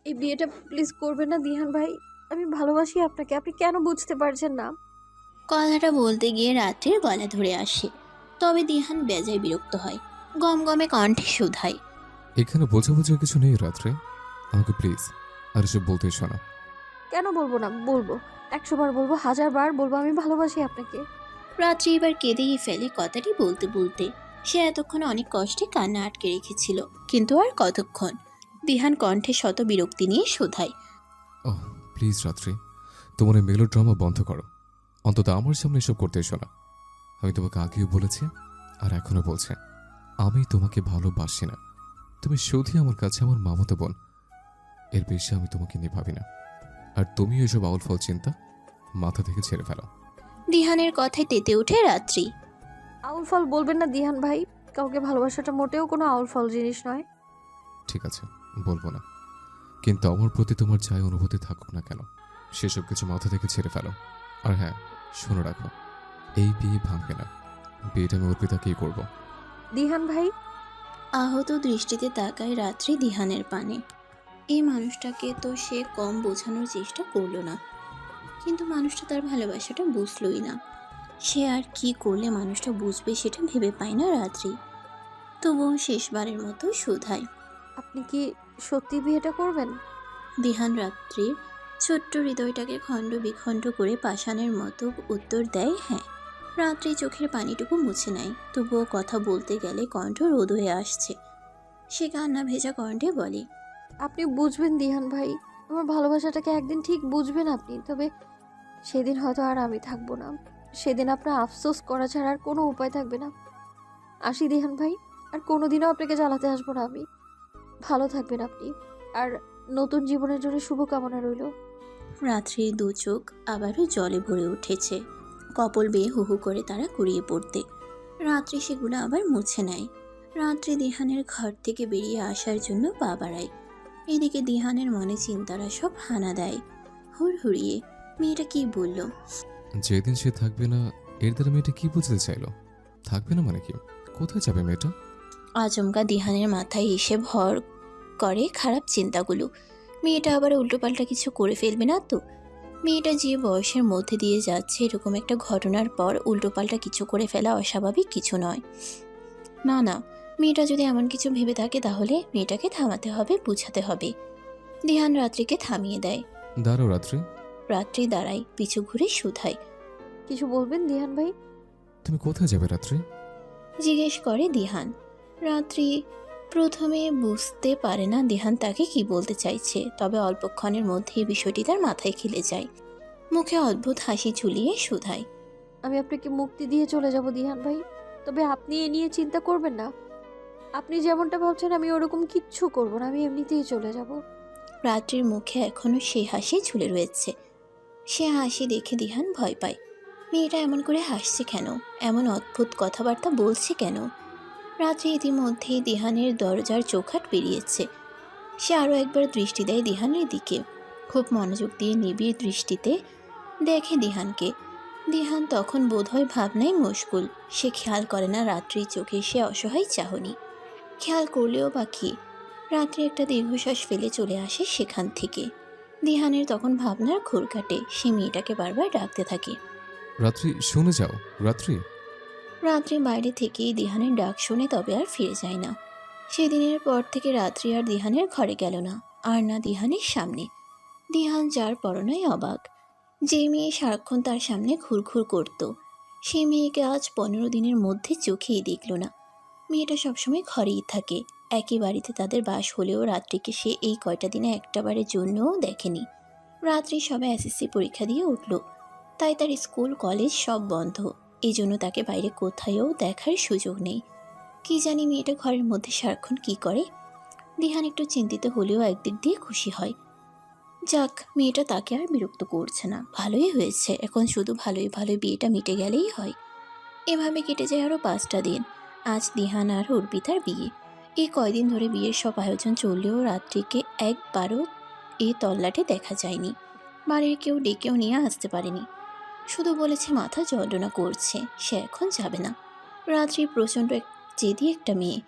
এই বিয়েটা প্লিজ করবেন না দিহান ভাই। আমি ভালোবাসি আপনাকে, আপনি কেন বুঝতে পারছেন না? কথাটা বলতে গিয়ে রাত্রির গলা ধরে আসে। তবে দিহান বেজায় বিরক্ত হয়, গমগমে কণ্ঠে শুধায়। এখানে বোঝাবুঝির কিছু নেই রাত্রে। আমাকে প্লিজ আর এসব বলতে এসো না। কেন বলবো না? বলবো। 100 বার বলবো, 1000 বার বলবো, আমি ভালোবাসি আপনাকে। রাত্রি এবার কেঁদেই ফেলে কথাটি বলতে বলতে। সে এতক্ষণ অনেক কষ্টে কান্না আটকে রেখেছিল, কিন্তু আর কতক্ষণ। দিহান কণ্ঠে শত বিরক্তি নিয়ে শোধায়। ওহ প্লিজ রাত্রি, তোমার এই মেলো ড্রামা বন্ধ করো। অন্তত আমার সামনে এসব করতে এসো না। আমি তোমাকে আগেও বলেছি আর এখনো বলছি, আমি তোমাকে ভালোবাসি না। তুমি শুধুই আমার কাছে আমার মামাতো বোন। এর বেশি আমি তোমাকে নিয়ে ভাবি না। আর তুমিও এসব আউল ফাউল চিন্তা মাথা থেকে ছেড়ে ফেলো। দিহানের কথায় তেতে ওঠে রাত্রি। আউল ফল বলবেন না দিহান ভাই। কাউকে ভালোবাসাটা মোটেও কোনো আউল ফল জিনিস নয়। ঠিক আছে, বলবো না। কিন্তু আমার প্রতি তোমার যাই অনুভূতি থাকুক না কেন, সেসব কিছু মাথা থেকে ছেড়ে ফেলো। আর হ্যাঁ, শুনে রাখো, এই বিয়ে ভাঙবে না। বিয়েটা আমি অর্পিতাকেই করবো। দিহান ভাই। আহত দৃষ্টিতে তাকায় রাত্রি দিহানের পানে। এই মানুষটাকে তো সে কম বোঝানোর চেষ্টা করলো না, কিন্তু মানুষটা তার ভালোবাসাটা বুঝলই না। সে আর কি করলে মানুষটা বুঝবে সেটা ভেবে পায় না রাত্রি। তবুও শেষবারের মতো শুধায়। আপনি কি সত্যি বিয়েটা করবেন? দিহান রাত্রির ছোট্ট হৃদয়টাকে খণ্ড বিখণ্ড করে পাষাণের মতো উত্তর দেয়, হ্যাঁ। রাত্রি চোখের পানিটুকু মুছে নেয়, তবুও কথা বলতে গেলে কণ্ঠ রোদ হয়ে আসছে। সে কান্না ভেজা কণ্ঠে বলে। আপনি বুঝবেন দিহান ভাই। আমার ভালোবাসাটাকে একদিন ঠিক বুঝবেন আপনি। তবে সেদিন হয়তো আর আমি থাকবো না। সেদিন আপনার আফসোস করা ছাড়া আর কোনো উপায় থাকবে না। আসি দিহান ভাই। আর কোনোদিনও আপনাকে জ্বালাতে আসবো না আমি। ভালো থাকবেন আপনি। আর নতুন জীবনের জন্য শুভকামনা রইল। রাত্রির দু চোখ আবারও জলে ভরে উঠেছে, কপল বেয়ে হু হু করে তারা কুড়িয়ে পড়তে। রাত্রি সেগুলো আবার মুছে নেয়। রাত্রি দিহানের ঘর থেকে বেরিয়ে আসার জন্য পা বাড়ায়। এদিকে দিহানের মনে চিন্তারা সব হানা দেয় হুড়হুড়িয়ে। মেয়েটা কি বলল? যেদিন সে থাকবে না, এর দ্বারা মেয়েটা কি বুঝতে চাইলো? থাকবে না মানে কি? কোথায় যাবে মেয়েটা? আচমকা দিহানের মাথায় এসে ভর করে খারাপ চিন্তাগুলো। মেয়েটা আবার উল্টোপাল্টা কিছু করে ফেলবে না তো? মেয়েটা যে বয়সের মধ্যে দিয়ে যাচ্ছে, এরকম একটা ঘটনার পর উল্টোপাল্টা কিছু করে ফেলা অস্বাভাবিক কিছু নয়। না না, মেয়েটা যদি এমন কিছু ভেবে থাকে তাহলে মেয়েটাকে থামাতে হবে, বুঝাতে হবে। দিহান রাত্রিকে থামিয়ে দেয়। দাঁড়াও রাত্রি। রাত্রি দাঁড়ায়, পিছু ঘুরে শুধায়। কিছু বলবেন দিহান ভাই? তুমি কোথায় যাবে রাত্রি? জিজ্ঞেস করে দিহান। রাত্রি প্রথমে বুঝতে পারে না দিহান তাকে কি বলতে চাইছে, তবে অল্পক্ষণের মধ্যেই বিষয়টি তার মাথায় খেলে যায়। মুখে অদ্ভুত হাসি ঝুলিয়ে শুধায়। আমি আপনাকে মুক্তি দিয়ে চলে যাব দিহান ভাই। তবে আপনি এ নিয়ে চিন্তা করবেন না। আপনি যেমনটা ভাবছেন আমি ওরকম কিচ্ছু করব না। আমি এমনিতেই চলে যাব। রাত্রির মুখে এখনো সেই হাসি ঝুলে রয়েছে। সে হাসি দেখে দিহান ভয় পায়। মেয়েটা এমন করে হাসছে কেন? এমন অদ্ভুত কথাবার্তা বলছে কেন? রাত্রি ইতিমধ্যেই দিহানের দরজার চৌখাট পেরিয়েছে। সে আরও একবার দৃষ্টি দেয় দিহানের দিকে। খুব মনোযোগ দিয়ে নিবিড় দৃষ্টিতে দেখে দিহানকে। দিহান তখন বোধহয় ভাবনায় মশগুল। সে খেয়াল করে না রাত্রির চোখে সে অসহায় চাহনি। খেয়াল করলেও বা কি? রাত্রি একটা দীর্ঘশ্বাস ফেলে চলে আসে সেখান থেকে। দিহানের তখন ভাবনার ঘোর কাটে। সে মেয়েটাকে বারবার ডাকতে থাকে। রাত্রি শুনে যাও রাত্রি। রাত্রি বাইরে থেকেই দিহানের ডাক শুনে, তবে আর ফিরে যায় না। সেদিনের পর থেকে রাত্রি আর দিহানের ঘরে গেল না, আর না দিহানের সামনে। দিহান যার পরনায় অবাক। যে মেয়ে সারাক্ষণ তার সামনে ঘুরঘুর করত, সে মেয়েকে আজ 15 দিনের মধ্যে চোখেই দেখল না। মেয়েটা সবসময় ঘরেই থাকে। একই বাড়িতে তাদের বাস হলেও রাত্রিকে সে এই কয়টা দিনে একটাবারের জন্যও দেখেনি। রাত্রি সবে এসএসসি পরীক্ষা দিয়ে উঠল, তাই তার স্কুল কলেজ সব বন্ধ। এই জন্য তাকে বাইরে কোথায়ও দেখার সুযোগ নেই। কি জানি মেয়েটা ঘরের মধ্যে সারাক্ষণ কি করে। দিহান একটু চিন্তিত হলেও একদিক দিয়ে খুশি হয়। যাক, মেয়েটা তাকে আর বিরক্ত করছে না, ভালোই হয়েছে। এখন শুধু ভালোই ভালোই বিয়েটা মিটে গেলেই হয়। এভাবে কেটে যায় আরও 5টা দিন। আজ দিহান আর অর্পিতার বিয়ে। এই কয়দিন ধরে বিয়ের সব আয়োজন চললেও রাত্রিকে একবারও এই তল্লাটে দেখা যায়নি। বাড়ির কেউ ডেকেও নিয়ে আসতে পারেনি। শুধু বলেছে মাথা যন্ত্রণা করছে, সে এখন যাবে না। রাত্রি প্রচণ্ড জেদি একটা মেয়ে।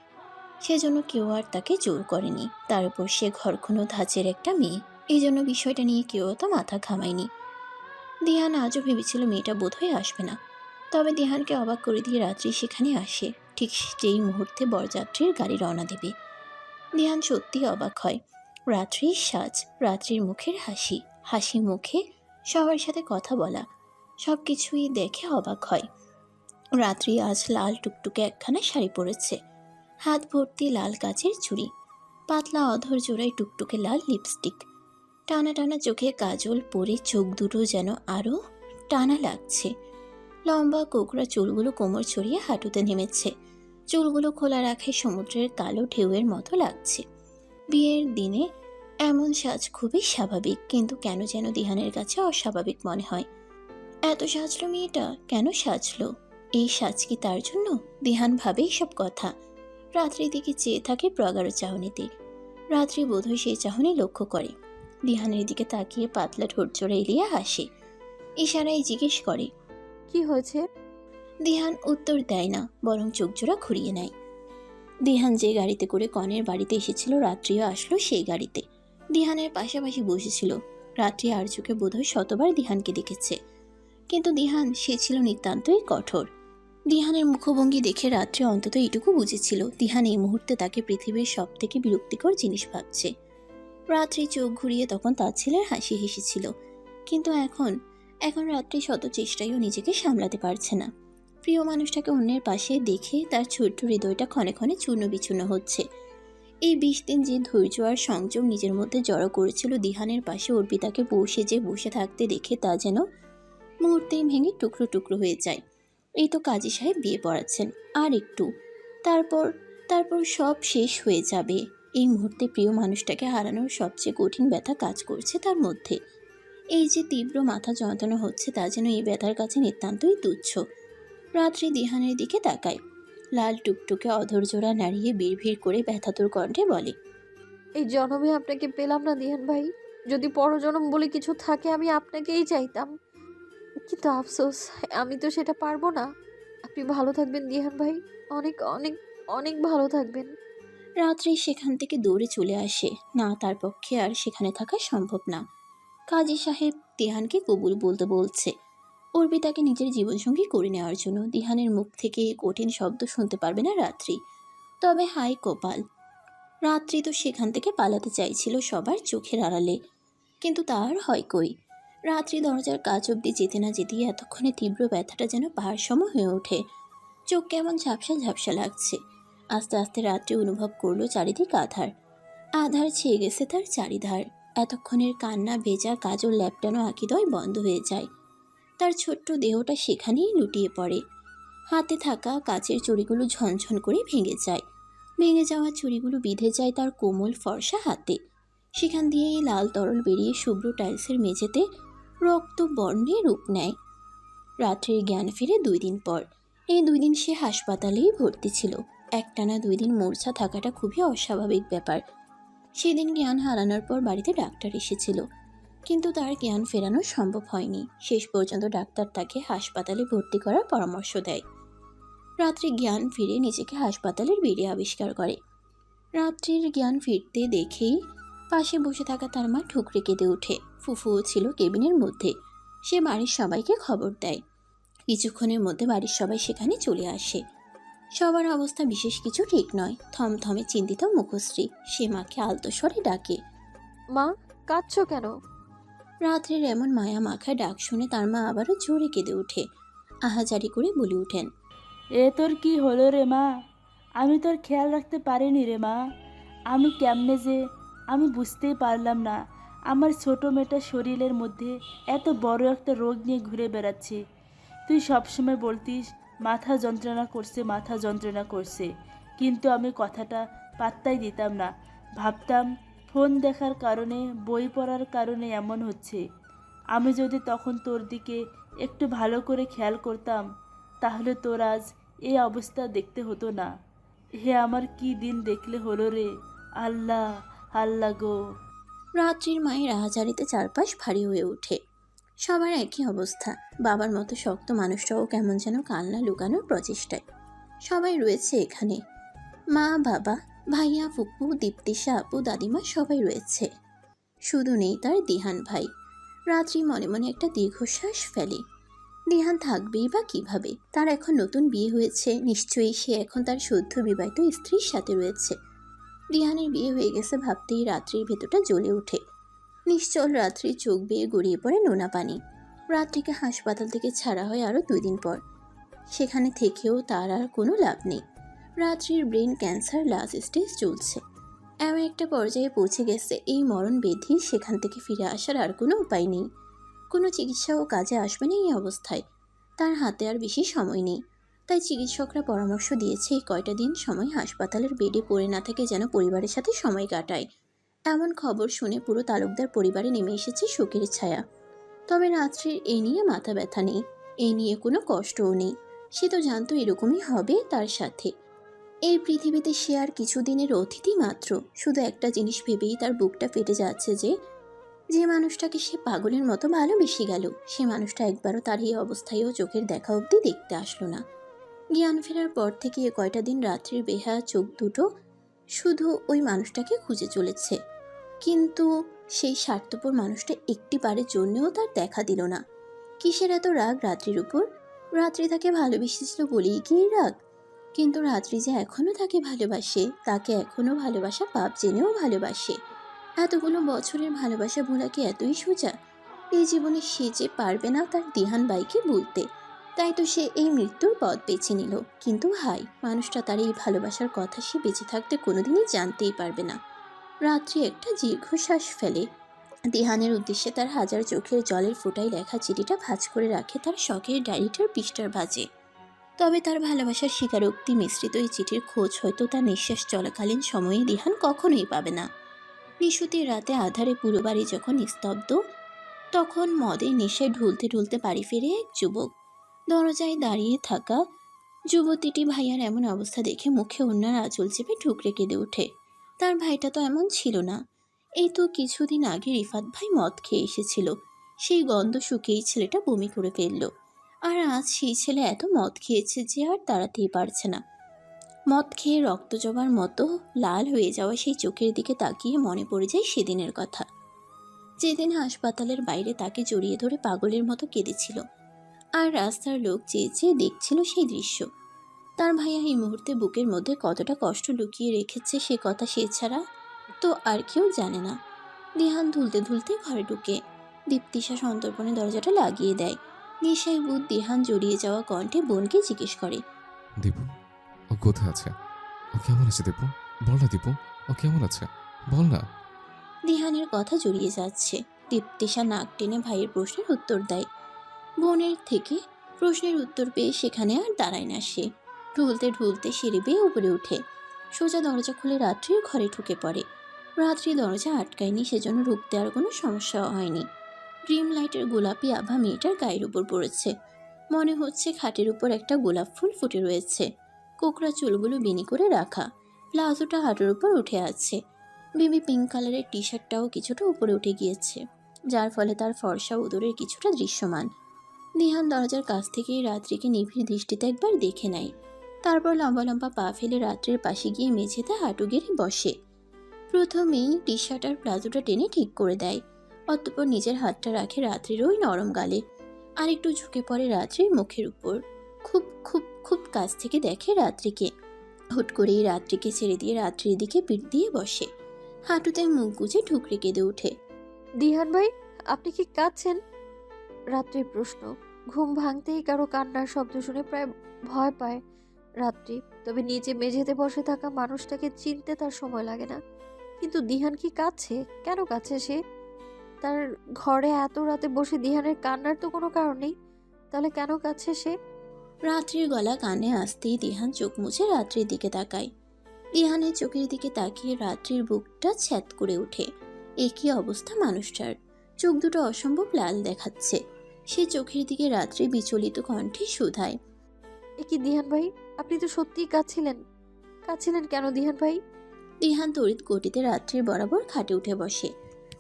সেজন্য কেউ আর তাকে জোর করেনি। তার উপর সে ঘরকুনো ধাঁচের একটা মেয়ে, এই জন্য বিষয়টা নিয়ে কেউ তো মাথা ঘামায়নি। দিহান আজও ভেবেছিল মেয়েটা বোধহয় আসবে না। তবে দিহানকে অবাক করে দিয়ে রাত্রি সেখানে আসে, ঠিক যেই মুহূর্তে বরযাত্রীর গাড়ি রওনা দেবে। দিহান সত্যি অবাক হয়। রাত্রির সাজ, রাত্রির মুখের হাসি, হাসি মুখে সবার সাথে কথা বলা, সব কিছুই দেখে অবাক হয়। রাত্রি আজ লাল টুকটুকে একখানা শাড়ি পরেছে, হাত ভর্তি লাল কাচের চুড়ি, পাতলা অধর জোড়ায় টুকটুকে লাল লিপস্টিক, টানা টানা চোখে কাজল পরে চোখ দুটো যেন আরও টানা লাগছে। লম্বা কোকড়া চুলগুলো কোমর ছড়িয়ে হাঁটুতে নেমেছে, চুলগুলো খোলা রাখে সমুদ্রের কালো ঢেউয়ের মতো লাগছে। বিয়ের দিনে এমন সাজ খুবই স্বাভাবিক, কিন্তু কেন যেন দিহানের কাছে অস্বাভাবিক মনে হয়। এত সাজলো মেয়েটা, কেন সাজলো? এই সাজ কি তার জন্য? দিহান ভাবে সব কথা। রাত্রির দিকে চেয়ে থাকে প্রগাঢ় চাহনিতে। রাত্রি বোধহয় সেই চাহনি লক্ষ্য করে। দিহানের দিকে তাকিয়ে পাতলা ঠোঁটজোড়া এলিয়ে হাসে, ইশারায় জিজ্ঞেস করে। কি হয়েছে? দিহান উত্তর দেয় না, বরং চোখজোড়া ঘুরিয়ে নেয়। দিহান যে গাড়িতে করে কনের বাড়িতে এসেছিল, রাত্রিও আসলো সেই গাড়িতে। দিহানের পাশাপাশি বসেছিল। রাত্রি আর চোখে বোধহয় শতবার দিহানকে দেখেছে, কিন্তু দিহান সে ছিল নিতান্তই কঠোর। দিহানের মুখভঙ্গি দেখে রাত্রি অন্তত এইটুকু বুঝেছিল দিহান এই মুহূর্তে তাকে পৃথিবীর সব থেকে বিরক্তিকর জিনিস ভাবছে। রাত্রি চোখ ঘুরিয়ে তখন তার ছেলের হাসি হেসেছিল, কিন্তু এখন এখন রাত্রি শত চেষ্টায়ও নিজেকে সামলাতে পারছে না। প্রিয় মানুষটাকে অন্যের পাশে দেখে তার ছোট্ট হৃদয়টা ক্ষণে ক্ষণে চূর্ণ বিচূর্ণ হচ্ছে। এই 20 দিন যে ধৈর্য আর সংযম নিজের মধ্যে জড়ো করেছিল, দিহানের পাশে অর্পিতাকে বসে যে বসে থাকতে দেখে তা যেন মুহূর্তেই ভেঙে টুকরো টুকরো হয়ে যায়। এই তো কাজী সাহেব বিয়ে পড়াচ্ছেন, আর একটু, তারপর তারপর সব শেষ হয়ে যাবে। এই মুহূর্তে প্রিয় মানুষটাকে হারানোর সবচেয়ে কঠিন ব্যথা কাজ করছে তার মধ্যে। এই যে তীব্র মাথা যন্ত্রণা হচ্ছে, তা যেন এই ব্যথার কাছে নিতান্তই তুচ্ছ। রাত্রি দিহানের দিকে তাকায়, লাল টুকটুকে অধৈর্যরা নাড়িয়ে বিড়ভিড় করে ব্যথাতুর কণ্ঠে বলে। এই জন্মে আপনাকে পেলাম না দিহান ভাই। যদি পরজন্ম বলে কিছু থাকে, আমি আপনাকেই চাইতাম, কিন্তু আফসোস আমি তো সেটা পারবো না। আপনি ভালো থাকবেন দিহান ভাই, অনেক অনেক অনেক ভালো থাকবেন। রাত্রি সেখান থেকে দৌড়ে চলে আসে, না তার পক্ষে আর সেখানে থাকা সম্ভব না। কাজী সাহেব দিহানকে কবুল বলতে বলছে, অর্পিতাকে নিজের জীবনসঙ্গী করে নেওয়ার জন্য। দিহানের মুখ থেকে কঠিন শব্দ শুনতে পারবে না রাত্রি। তবে হাই কপাল, রাত্রি তো সেখান থেকে পালাতে চাইছিল সবার চোখের আড়ালে, কিন্তু তার হয় কই। রাত্রি দরজার কাছ অব্দি যেতে না যেতেই এতক্ষণে তীব্র ব্যথাটা যেন পাহাড় সম হয়ে ওঠে। চোখ কেমন ঝাপসা ঝাপসা লাগছে। আস্তে আস্তে রাত্রি অনুভব করলো চারিদিক আধার, আধার ছেয়ে গেছে তার চারিধার। এতক্ষণের কান্না ভেজা কাজল ল্যাপটানো আঁকিদয় বন্ধ হয়ে যায়। তার ছোট্ট দেহটা সেখানেই লুটিয়ে পড়ে। হাতে থাকা কাচের চুড়িগুলো ঝনঝন করে ভেঙে যায়। ভেঙে যাওয়া চুড়িগুলো বিঁধে যায় তার কোমল ফর্সা হাতে। সেখান দিয়েই লাল তরল বেরিয়ে শুভ্র টাইলসের মেঝেতে রক্ত বর্ণে রূপ নেয়। রাত্রির জ্ঞান ফিরে 2 দিন পর। এই 2 দিন সে হাসপাতালেই ভর্তি ছিল। একটানা 2 দিন মূর্ছা থাকাটা খুবই অস্বাভাবিক ব্যাপার। সেদিন জ্ঞান হারানোর পর বাড়িতে ডাক্তার এসেছিল, কিন্তু তার জ্ঞান ফেরানো সম্ভব হয়নি। শেষ পর্যন্ত ডাক্তার তাকে হাসপাতালে ভর্তি করার পরামর্শ দেয়। রাত্রি জ্ঞান ফিরে নিজেকে হাসপাতালের বেডে আবিষ্কার করে। রাত্রির জ্ঞান ফিরতে দেখেই পাশে বসে থাকা তার মা ঠুকরে কেঁদে ওঠে। ফুফুও ছিল কেবিনের মধ্যে। সে বাড়ির সবাইকে খবর দেয়। কিছুক্ষণের মধ্যে বাড়ির সবাই সেখানে চলে আসে। সবার অবস্থা বিশেষ কিছু ঠিক নয়। থমথমে চিন্তিত মুখশ্রী। সে মাকে আলতো স্বরে ডাকে। মা, কাঁদছো কেন? রাত্রির এমন মায়া মাখা ডাক শুনে তার মা আবারও জোরে কেঁদে ওঠে। আহাজারি করে বলে ওঠেন। এ তোর কি হলো রে মা? আমি তোর খেয়াল রাখতে পারিনি রে মা। আমি কেমনে যে, আমি বুঝতেই পারলাম না। আমার ছোট মেয়েটা শরীরের মধ্যে এত বড় একটা রোগ নিয়ে ঘুরে বেড়াচ্ছে। তুই সবসময় বলতিস মাথা যন্ত্রণা করছে, মাথা যন্ত্রণা করছে, কিন্তু আমি কথাটা পাত্তাই দিতাম না। ভাবতাম ফোন দেখার কারণে, বই পড়ার কারণে এমন হচ্ছে। আমি যদি তখন তোর দিকে একটু ভালো করে খেয়াল করতাম, তাহলে তোর আজ এই অবস্থা দেখতে হতো না। হে আমার কি দিন দেখলে হলো রে, আল্লাহ আল্লাহ গো। রাত্রির মায়ের আহাজারিতে চারপাশ ভারী হয়ে ওঠে। সবার একই অবস্থা। বাবার মতো শক্ত মানুষটাও কেমন যেন কান্না লুকানোর প্রচেষ্টায়। সবাই রয়েছে এখানে। মা, বাবা, ভাইয়া, ফুপু, দীপ্তিশা আপু, দাদিমা সবাই রয়েছে। শুধু নেই তার দিহান ভাই। রাত্রি মনে মনে একটা দীর্ঘশ্বাস ফেলে। দিহান থাকবেই বা কিভাবে? তার এখন নতুন বিয়ে হয়েছে, নিশ্চয়ই সে এখন তার সদ্য বিবাহিত স্ত্রীর সাথে রয়েছে। দিহানের বিয়ে হয়ে গেছে ভাবতেই রাত্রির ভেতরটা জ্বলে ওঠে। নিশ্চল রাত্রির চোখ বেয়ে গড়িয়ে পড়ে নোনা পানি। রাত্রিকে হাসপাতাল থেকে ছাড়া হয় আরও 2 দিন পর। সেখানে থেকেও তার আর কোনো লাভ নেই। রাত্রির ব্রেন ক্যান্সার লাস্ট স্টেজ চলছে। এমন একটা পর্যায়ে পৌঁছে গেছে এই মরণ ব্যাধি, সেখান থেকে ফিরে আসার আর কোনো উপায় নেই। কোনো চিকিৎসাও কাজে আসবে না এই অবস্থায়। তার হাতে আর বেশি সময় নেই। তাই চিকিৎসকরা পরামর্শ দিয়েছে এই কয়টা দিন সময় হাসপাতালের বেডে পড়ে না থেকে যেন পরিবারের সাথে সময় কাটায়। এমন খবর শুনে পুরো তালুকদার পরিবারে নেমে এসেছে শোকের ছায়া। তবে রাত্রির এই নিয়ে মাথা ব্যথা নেই, এই নিয়ে কোনো কষ্টও নেই। সে তো জানতো এরকমই হবে তার সাথে। এই পৃথিবীতে সে আর কিছুদিনের অতিথি মাত্র। শুধু একটা জিনিস ভেবেই তার বুকটা ফেটে যাচ্ছে যে মানুষটাকে সে পাগলের মতো ভালোবেসে গেল, সে মানুষটা একবারও তার এই অবস্থায়ও চোখের দেখা অবধি দেখতে আসলো না। জ্ঞান ফেরার পর থেকে এ কয়টা দিন রাত্রির বেহায়া চোখ দুটো শুধু ওই মানুষটাকে খুঁজে চলেছে। কিন্তু সেই স্বার্থপর মানুষটা একটি বারের জন্যও তার দেখা দিল না। কিসের এত রাগ রাত্রির উপর? রাত্রি তাকে ভালোবেসেছিল বলেই কি এই রাগ? কিন্তু রাত্রি যে এখনো তাকে ভালোবাসে, তাকে এখনো ভালোবাসা পাপ জেনেও ভালোবাসে। এতগুলো বছরের ভালোবাসা ভোলা কি এতই সোজা? এই জীবনে সে যে পারবে না তার দিহান বাইকে বলতে, তাই তো সে এই মৃত্যুর পথ বেছে নিল। কিন্তু হাই, মানুষটা তার এই ভালোবাসার কথা সে বেঁচে থাকতে কোনোদিনই জানতেই পারবে না। রাত্রি একটা দীর্ঘশ্বাস ফেলে। দিহানের উদ্দেশ্যে তার হাজার চোখের জলের ফোঁটায় লেখা চিঠিটা ভাঁজ করে রাখে তার শখের ডায়েরিটার পৃষ্ঠার ভাঁজে। তবে তার ভালোবাসার স্বীকারোক্তি মিশ্রিত এই চিঠির খোঁজ হয়তো তার নিঃশ্বাস চলাকালীন সময়ে দিহান কখনোই পাবে না। নিশুতির রাতে আধারে পুরো বাড়ি যখন নিস্তব্ধ, তখন মদের নেশায় ঢুলতে ঢুলতে বাড়ি ফিরে এক যুবক। দরজায় দাঁড়িয়ে থাকা যুবতীটি ভাইয়ার এমন অবস্থা দেখে মুখে ওড়নার আঁচল চেপে ঠুকরে কেঁদে ওঠে। তার ভাইটা তো এমন ছিল না। এই তো কিছুদিন আগে রিফাত ভাই মদ খেয়ে এসেছিল, সেই গন্ধ শুকেই ছেলেটা বমি করে ফেলল। আর আজ সেই ছেলে এত মদ খেয়েছে যে আর দাঁড়াতেই পারছে না। মদ খেয়ে রক্ত জবার মতো লাল হয়ে যাওয়া সেই চোখের দিকে তাকিয়ে মনে পড়ে যায় সেদিনের কথা, যেদিন হাসপাতালের বাইরে তাকে জড়িয়ে ধরে পাগলের মতো কেঁদেছিল, আর রাস্তার লোক চেয়ে চেয়ে দেখছিল সেই দৃশ্য। তার ভাইয়া এই মুহূর্তে বুকের মধ্যে কতটা কষ্ট লুকিয়ে রেখেছে সে কথা সে ছাড়া তো আর কেউ জানে না। দিহান ধুলতে ধুলতে ঘরে ঢুকে। দীপ্তিশা সন্তর্পণে দরজাটা লাগিয়ে দেয়। নেশায় বুধ দিহান জড়িয়ে যাওয়া কণ্ঠে বোনকে জিজ্ঞেস করে, দীপু, ও কোথায় আছে? ও কেমন আছে দীপু? বল না দীপু, ও কেমন আছে? বল না। দিহানের কথা জড়িয়ে যাচ্ছে। দীপ্তিশা নাক টেনে ভাইয়ের প্রশ্নের উত্তর দেয়। বোনের থেকে প্রশ্নের উত্তর পেয়ে সেখানে আর দাঁড়ায় না সে। ঢুলতে ঢুলতে সিঁড়ি বেয়ে উপরে উঠে সোজা দরজা খুলে রাত্রির ঘরে ঢুকে পড়ে। রাত্রি দরজা আটকায়নি, সেজন্য ঢুকতে আর কোনো সমস্যা হয়নি। ড্রিম লাইটের গোলাপি আভা মেয়েটার গায়ের উপর পড়েছে। মনে হচ্ছে খাটের উপর একটা গোলাপ ফুল ফুটে রয়েছে। কোকড়া চুলগুলো বিনি করে রাখা, প্লাজোটা হাঁটুর উপর উঠে আছে। বেবি পিঙ্ক কালারের টি শার্টটাও কিছুটা উপরে উঠে গিয়েছে, যার ফলে তার ফর্সা উদরের কিছুটা দৃশ্যমান। দিহান দরজার কাছ থেকেই রাত্রিকে নিবিড় দৃষ্টিতে একবার দেখে নেয়। তারপর লম্বা লম্বা পা ফেলে রাত্রির পাশে গিয়ে মেঝেতে হাঁটু গেড়ে বসে। প্রথমেই টি শার্ট আর প্লাজোটা টেনে ঠিক করে দেয়। অতঃপর নিজের হাতটা রাখে রাত্রির ওই নরম গালে, আর একটু ঝুঁকে পড়ে রাত্রির মুখের উপর। খুব খুব খুব কাছ থেকে দেখে রাত্রিকে। হুট করেই রাত্রিকে ছেড়ে দিয়ে রাত্রির দিকে পিঠ দিয়ে বসে। হাঁটুতে মুখ গুজে ঠুকরে কেঁদে ওঠে। দিহান ভাই, আপনি কি কাঁদছেন? রাত্রির প্রশ্ন। ঘুম ভাঙতেই কারো কান্নার শব্দ শুনে প্রায় ভয় পায় রাত্রি। তবে নিচে মেঝেতে বসে থাকা মানুষটাকে চিনতে তার সময় লাগে না। কিন্তু দিহান কি কাঁদছে? কেন কাঁদছে সে? তার ঘরে এত রাতে বসে দিহানের কান্নার তো কোনো কারণ নেই, তাহলে কেন কাঁদছে সে? রাত্রির গলা কানে আসতেই দিহান চোখ মুছে রাত্রির দিকে তাকায়। দিহানের চোখের দিকে তাকিয়ে রাত্রির বুকটা ছ্যাদ করে ওঠে। একই অবস্থা মানুষটার, চোখ দুটো অসম্ভব লাল দেখাচ্ছে। সে চোখের দিকে রাত্রি বিচলিত কণ্ঠে শুধায়, এ কি দিহান ভাই, আপনি তো সত্যিই কাঁদছিলেন। কাঁদছিলেন কেন দিহান ভাই? দিহান তড়িৎ গতিতে রাত্রির বরাবর খাটে উঠে বসে।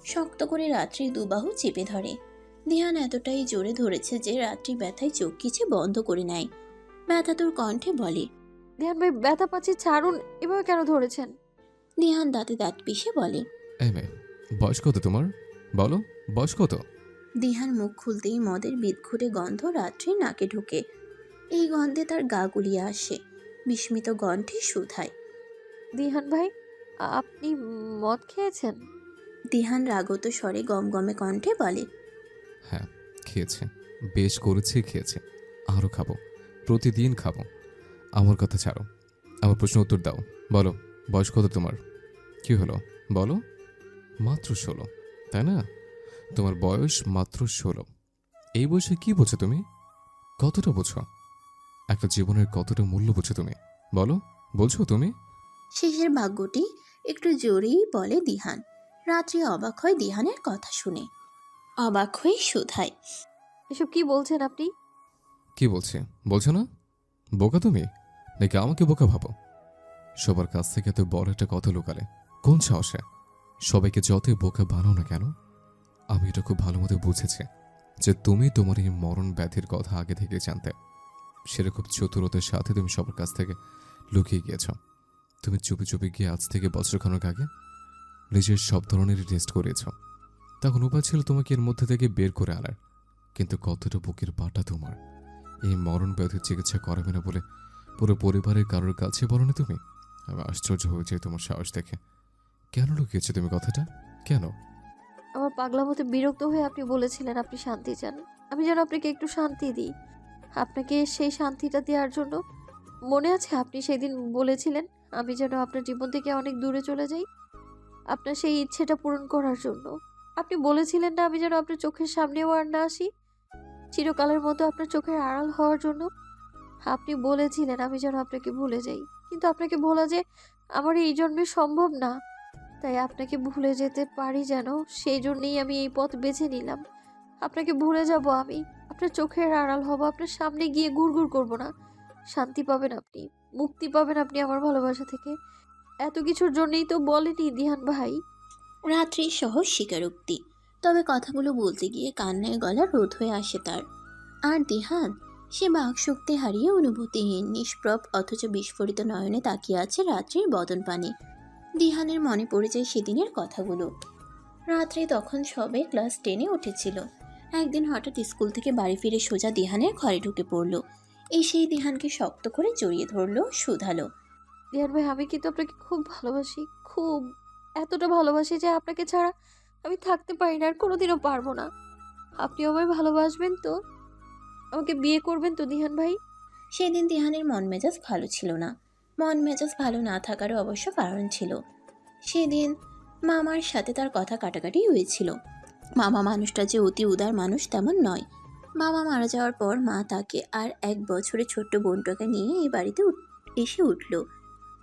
শক্ত করে রাত্রির দুবাহু চেপে ধরে। দিহান এতটাই জোরে ধরেছে যে রাত্রি ব্যথায় চোখ কিছু বন্ধ করে নেয়। ব্যথাতুর কণ্ঠে বলে, দিহান ভাই ব্যথা পাচ্ছি, ছাড়ুন। এভাবে কেন ধরেছেন? দিহান দাঁতে দাঁত পিষে বলে। এই মেয়ে, বয়স কত তোমার? বলো, বয়স কত? দিহান মুখ খুলতেই মদের বিদঘুটে গন্ধ রাত্রি নাকে ঢুকে। এই গন্ধে তার গা গুলিয়ে আসে। বিস্মিত কণ্ঠে শুধায়। দিহান ভাই, আপনি মদ খেয়েছেন? দিহান রাগত স্বরে গমগমে কণ্ঠে বলে। হ্যাঁ, খেয়েছে, বেশ করেছে, খেয়েছে। আরও খাবো, প্রতিদিন খাবো। আমার কথা ছাড়ো, আমার প্রশ্ন উত্তর দাও। বলো, বয়স কত তোমার? কি হলো বলো? মাত্র 16, তাই না? তোমার বয়স মাত্র 16। এই বয়সে কি বোঝো তুমি? কতটা বোঝো? একটা জীবনের কতটা মূল্য বোঝো তুমি? বলো, বলছো তুমি? শেষের ভাগ্যটি একটু জোরেই বলে দিহান। রাত্রি অবাক হয় দিহানের কথা শুনে। অবাক হয়ে শুধায়। এসব কি বলছেন আপনি? কি বলছে বলছো না? বোকা তুমি, নাকি আমাকে বোকা ভাবো? সবার কাছ থেকে এত বড় একটা কথা লুকালে কোন সাহসে? সবাইকে যতই বোকা বানাও না কেন, আমি এটা খুব ভালো মতো বুঝেছি যে তুমি তোমার এই মরণ ব্যাধির কথা আগে থেকে জানতে। সেরকম চতুরতার সাথে তুমি সবার কাছ থেকে লুকিয়ে গিয়েছ। তুমি চুপি চুপি গিয়ে আজ থেকে বছরখানেক আগে নিজের সব ধরনের টেস্ট করিয়েছ। তখন উপায় ছিল তোমাকে এর মধ্যে থেকে বের করে আনার, কিন্তু কতটা বুকের পাটা তোমার এই মরণ ব্যাধির চিকিৎসা করাবে না বলে পুরো পরিবারের কারোর কাছে বলনি তুমি? আমি আশ্চর্য হয়েছে তোমার সাহস দেখে। কেন লুকিয়েছো তুমি কথাটা? কেন? আমার পাগলামোতে বিরক্ত হয়ে আপনি বলেছিলেন আপনি শান্তি চান। আমি যেন আপনাকে একটু শান্তি দিই। আপনাকে সেই শান্তিটা দেওয়ার জন্য মনে আছে আপনি সেদিন বলেছিলেন আমি যেন আপনার জীবন থেকে অনেক দূরে চলে যাই, আপনার সেই ইচ্ছেটা পূরণ করার জন্য। আপনি বলেছিলেন না আমি যেন আপনার চোখের সামনেও আর না আসি, চিরকালের মতো আপনার চোখের আড়াল হওয়ার জন্য। আপনি বলেছিলেন আমি যেন আপনাকে ভুলে যাই, কিন্তু আপনাকে ভোলা যে আমার এই জন্মে সম্ভব না। তাই আপনাকে ভুলে যেতে পারি যেন, সেই জন্যই আমি এই পথ বেছে নিলাম। আপনাকে ভুলে যাব আমি, আপনার চোখের আড়াল হব, আপনার সামনে গিয়ে ঘুরঘুর করব না। শান্তি পাবেন আপনি, মুক্তি পাবেন আপনি আমার ভালোবাসা থেকে। এত কিছুর জন্যই তো বলেনি দিহান ভাই। রাত্রি সহজ স্বীকারোক্তি। তবে কথাগুলো বলতে গিয়ে কান্নায় গলা রোধ হয়ে আসে তার। আর দিহান, সে বাকশক্তি হারিয়ে অনুভূতিহীন, নিষ্প্রভ অথচ বিস্ফোরিত নয়নে তাকিয়ে আছে রাত্রির বদন পানে। দিহানের মনে পড়ে যায় সেদিনের কথাগুলো। রাত্রি তখন সবে ক্লাস 10-এ উঠেছিল। একদিন হঠাৎ স্কুল থেকে বাড়ি ফিরে সোজা দিহানের ঘরে ঢুকে পড়ল। সেই দিহানকে শক্ত করে জড়িয়ে ধরল, শুধালো। দিহান ভাই, আমি কিন্তু আপনাকে খুব ভালোবাসি, খুব, এতটা ভালোবাসি যে আপনাকে ছাড়া আমি থাকতে পারি না, আর কোনোদিনও পারবো না। আপনি আমায় ভালোবাসবেন তো? আমাকে বিয়ে করবেন তো দিহান ভাই? সেদিন দিহানের মন মেজাজ ভালো ছিল না। মন মেজাজ ভালো না থাকারও অবশ্য কারণ ছিল। সেদিন মামার সাথে তার কথা কাটাকাটি হয়েছিল। মামা মানুষটা যে অতি উদার মানুষ তেমন নয়। বাবা মারা যাওয়ার পর মা তাকে আর 1 বছরের ছোট্ট বোনটাকে নিয়ে এই বাড়িতে এসে উঠল।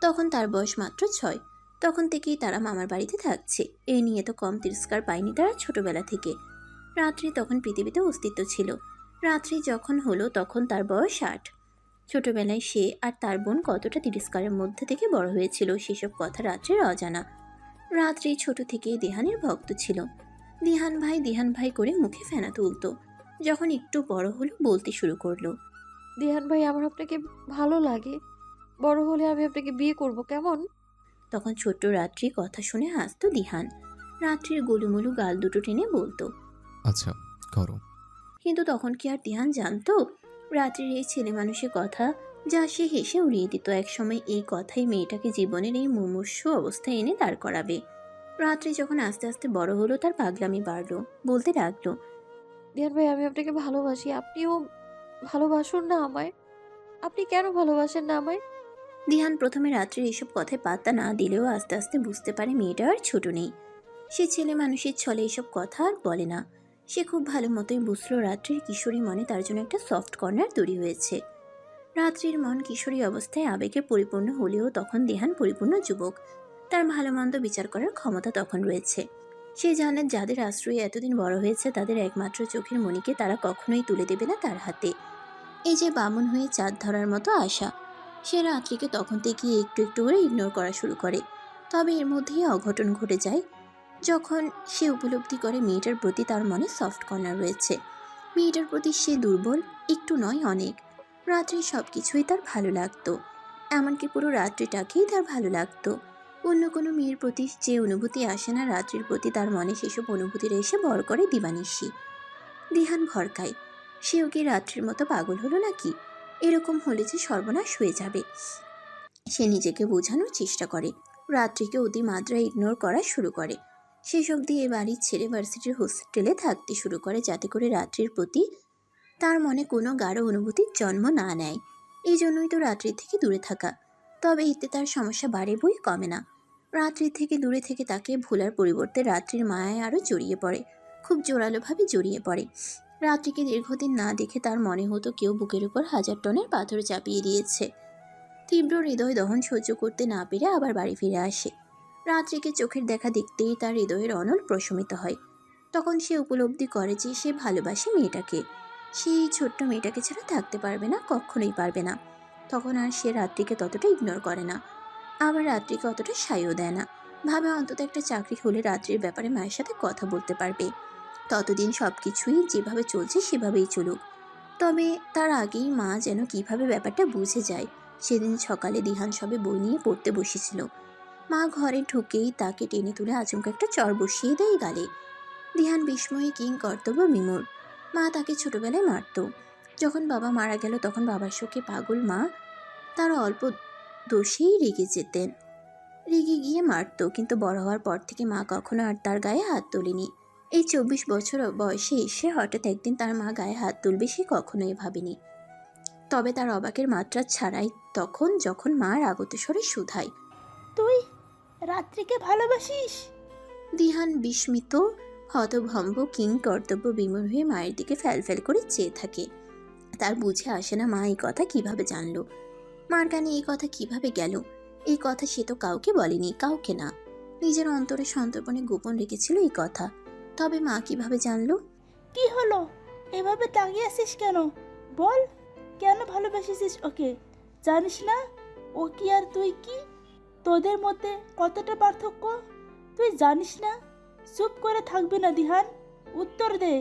তখন তার বয়স মাত্র 6। তখন থেকেই তারা মামার বাড়িতে থাকছে। এ নিয়ে তো কম তিরস্কার পায়নি তারা ছোটবেলা থেকে। রাত্রি তখন পৃথিবীতে অস্তিত্ব ছিল। রাত্রি যখন হলো তখন তার বয়স 8। ছোটবেলায় সে আর তার বোন কতটা তিরস্কারের মধ্যে থেকে বড় হয়েছিল সেসব কথা রাত্রির অজানা। রাত্রি ছোট থেকেই দিহানের ভক্ত ছিল। দিহান ভাই করে মুখে ফেনা তুলতো। যখন একটু বড় হলো বলতে শুরু করলো। দিহান ভাই, আমার আপনাকে ভালো লাগে, বড় হলে আমি আপনাকে বিয়ে করব, কেমন? তখন ছোট্ট রাত্রি কথা শুনে হাসতো দিহান। রাত্রির গোলুমলু গাল দুটো টেনে বলতো, আচ্ছা, করো। কিন্তু তখন কি আর দিহান জানতো রাত্রির এই ছেলে মানুষের কথা, যা সে হেসে উড়িয়ে দিত। একসময় এই কথাই মেয়েটাকে জীবনের এই মুমূর্ষু অবস্থায় এনে দাঁড় করাবে। রাত্রি যখন আস্তে আস্তে বড় হলো তার পাগলামি বাড়লো, বলতে লাগলো। দিহান ভাই, আমি আপনাকে ভালোবাসি, আপনিও ভালোবাসুন না আমায়। আপনি কেন ভালোবাসেন না আমায়? দিহান প্রথমে রাত্রির এসব কথায় পাত্তা না দিলেও আস্তে আস্তে বুঝতে পারে মেয়েটা আর ছোট নেই। সে ছেলে মানুষের ছলে এসব কথা আর বলে না। সে খুব ভালো মতোই বুঝলো রাত্রির কিশোরী মনে তার জন্য একটা সফট কর্নার তৈরি হয়েছে। রাত্রির মন কিশোরী অবস্থায় আবেগে পরিপূর্ণ হলেও তখন দিহান পরিপূর্ণ যুবক। তার ভালো মন্দ বিচার করার ক্ষমতা তখন রয়েছে। সে জানে যাদের আশ্রয়ে এতদিন বড় হয়েছে তাদের একমাত্র চোখের মণিকে তারা কখনোই তুলে দেবে না তার হাতে। এই যে বামুন হয়ে চাঁদ ধরার মতো আশা, সে রাত্রিকে তখন থেকে একটু একটু করে ইগনোর করা শুরু করে। তবে এর মধ্যেই অঘটন ঘটে যায় যখন সে উপলব্ধি করে মেয়েটার প্রতি তার মনে সফট কর্নার রয়েছে। মেয়েটার প্রতি সে দুর্বল একটু নয়, অনেক। রাত্রির সব কিছুই তার ভালো লাগতো। এমনকি পুরো রাত্রিটাকেই তার ভালো লাগতো। অন্য কোনো মেয়ের প্রতি যে অনুভূতি আসে না, রাত্রির প্রতি তার মনে সেসব অনুভূতির এসে ভর করে দিবানিশি। দিহান ভরকায়, সেও কি রাত্রির মতো পাগল হলো নাকি? এরকম হলে যে সর্বনাশ হয়ে যাবে। সে নিজেকে বোঝানোর চেষ্টা করে, রাত্রিকে অতিমাত্রায় ইগনোর করা শুরু করে। শেষ অবধি এ বাড়ি ছেড়ে ভার্সিটির হোস্টেলে থাকতে শুরু করে, যাতে করে রাত্রির প্রতি তার মনে কোনো গাঢ় অনুভূতির জন্ম না নেয়। এই জন্যই তো রাত্রির থেকে দূরে থাকা। তবে এতে তার সমস্যা বাড়ে বই কমে না। রাত্রির থেকে দূরে থেকে তাকে ভোলার পরিবর্তে রাত্রির মায়ায় আরও জড়িয়ে পড়ে, খুব জোরালোভাবে জড়িয়ে পড়ে। রাত্রিকে দীর্ঘদিন না দেখে তার মনে হতো কেউ বুকের উপর 1000 টনের পাথর চাপিয়ে দিয়েছে। তীব্র হৃদয় দহন সহ্য করতে না পেরে আবার বাড়ি ফিরে আসে। রাত্রিকে চোখের দেখা দেখতেই তার হৃদয়ের অনল প্রশমিত হয়। তখন সে উপলব্ধি করে যে সে ভালোবাসে মেয়েটাকে, সেই ছোট্ট মেয়েটাকে ছাড়া থাকতে পারবে না, কখনোই পারবে না। তখন আর সে রাত্রিকে ততটা ইগনোর করে না, আবার রাত্রিকে অতটা সাইও দেয় না। ভাবে অন্তত একটা চাকরি হলে রাত্রির ব্যাপারে মায়ের সাথে কথা বলতে পারবে। ততদিন সব কিছুই যেভাবে চলছে সেভাবেই চলুক। তবে তার আগেই মা যেন কিভাবে ব্যাপারটা বুঝে যায়। সেদিন সকালে দিহান সবে বই নিয়ে পড়তে বসেছিল। মা ঘরে ঢুকেই তাকে টেনে তুলে আচমকা একটা চর বসিয়ে দেয় গালে। দিহান বিস্ময়ে কিং কর্তব্য বিমূঢ়। মা তাকে ছোটবেলায় মারত। যখন বাবা মারা গেল তখন বাবার শোকে পাগল মা তার অল্প দোষেই রেগে যেতেন, রেগে গিয়ে মারত। কিন্তু বড় হওয়ার পর থেকে মা কখনো আর তার গায়ে হাত তোলেনি। এই 24 বছর বয়সে এসে হঠাৎ একদিন তার মা গায়ে হাত তুলবে সে কখনোই ভাবেনি। তবে তার অবাকের মাত্রা ছাড়াই তখন যখন মা রাগত স্বরে শুধায়, তুই রাত্রিকে ভালোবাসিস? দিহান বিস্মিত হতভম্ব কিং কর্তব্য বিমূঢ় হয়ে মায়ের দিকে ফ্যাল করে চেয়ে থাকে। তার বুঝে আসে না মা এই কথা কিভাবে জানলো, মার কানে এই কথা কিভাবে গেল। এই কথা সে তো কাউকে বলেনি, কাউকে না। নিজের অন্তরে সন্তর্পণে গোপন রেখেছিল এই কথা। তবে মা কিভাবে জানলো? কি হলো, এভাবে তাকিয়ে আছিস কেন? বল, কেন ভালোবাসিস ওকে? জানিস না ও কি আর তুই কি? তোদের মধ্যে কতটা পার্থক্য তুই জানিস না? চুপ করে থাকবি না দিহান, উত্তর দে।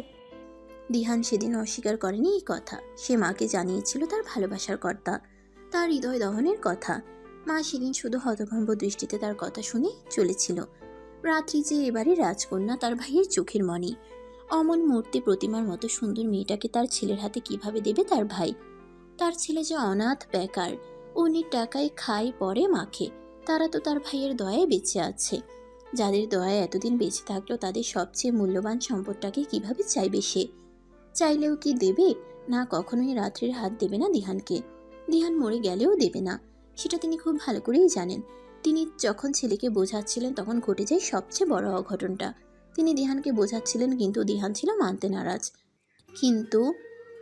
দিহান সেদিন অস্বীকার করেনি এই কথা। সে মাকে জানিয়েছিল তার ভালোবাসার কথা, তার হৃদয় দহনের কথা। মা সেদিন শুধু হতভম্ব দৃষ্টিতে তার কথা শুনে চলেছিল। রাত্রি যে এবারে রাজকন্যা, তার ভাইয়ের চোখের মণি। অমন মূর্তি প্রতিমার মতো সুন্দর মেয়েটাকে তার ছেলের হাতে কিভাবে দেবে তার ভাই? তার ছেলে যে অনাথ বেকার, অন্যের টাকায় খায় পরে মাখে, তারা তো তার ভাইয়ের দয়ায় বেঁচে আছে। যাদের দয়ায় এতদিন বেঁচে থাকলো তাদের সবচেয়ে মূল্যবান সম্পদটাকে কিভাবে চাইবে সে? চাইলেও কি দেবে? না, কখনোই রাত্রির হাত দেবে না দিহানকে। দিহান মরে গেলেও দেবে না, সেটা তিনি খুব ভালো করেই জানেন। তিনি যখন ছেলেকে বোঝাচ্ছিলেন তখন ঘটে যায় সবচেয়ে বড় অঘটনটা। তিনি দিহানকে বোঝাচ্ছিলেন কিন্তু দিহান ছিল মানতে নারাজ। কিন্তু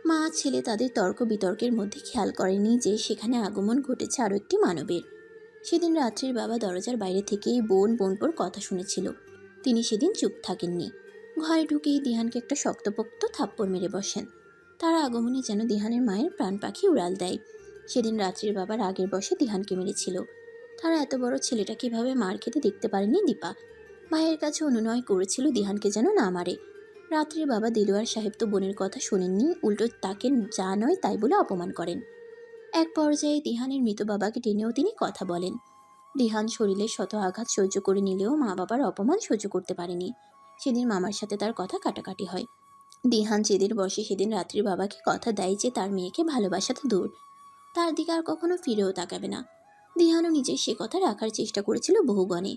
মা ছেলে তাদের তর্ক বিতর্কের মধ্যে খেয়াল করেনি যে সেখানে আগমন ঘটেছে আরও একটি মানবের। সেদিন রাত্রির বাবা দরজার বাইরে থেকেই বোনপোর কথা শুনেছিল। তিনি সেদিন চুপ থাকেননি। ঘরে ঢুকেই দিহানকে একটা শক্তপোক্ত থাপ্পড় মেরে বসেন। তার আগমনে যেন দিহানের মায়ের প্রাণ পাখি উড়াল দেয়। সেদিন রাত্রির বাবার আগের বসে দিহানকে মেরেছিল। তারা এত বড় ছেলেটা কিভাবে মার খেতে দেখতে পারেনি দীপা। ভাইয়ের কাছে অনুনয় করেছিল দিহানকে যেন না মারে। রাত্রির বাবা দিলওয়ার সাহেব তো বোনের কথা শোনেননি, উল্টো তাকে যা নয় তাই বলে অপমান করেন। এক পর্যায়ে দিহানের মৃত বাবাকে টেনেও তিনি কথা বলেন। দিহান শরীরে শত আঘাত সহ্য করে নিলেও মা বাবার অপমান সহ্য করতে পারেনি। সেদিন মামার সাথে তার কথা কাটাকাটি হয়। দিহান জেদের বসে সেদিন রাত্রির বাবাকে কথা দেয় যে তার মেয়েকে ভালোবাসাতে দূর, তার দিকে আর কখনো ফিরেও তাকাবে না। দিহানও নিজে সে কথা রাখার চেষ্টা করেছিল বহুগণে।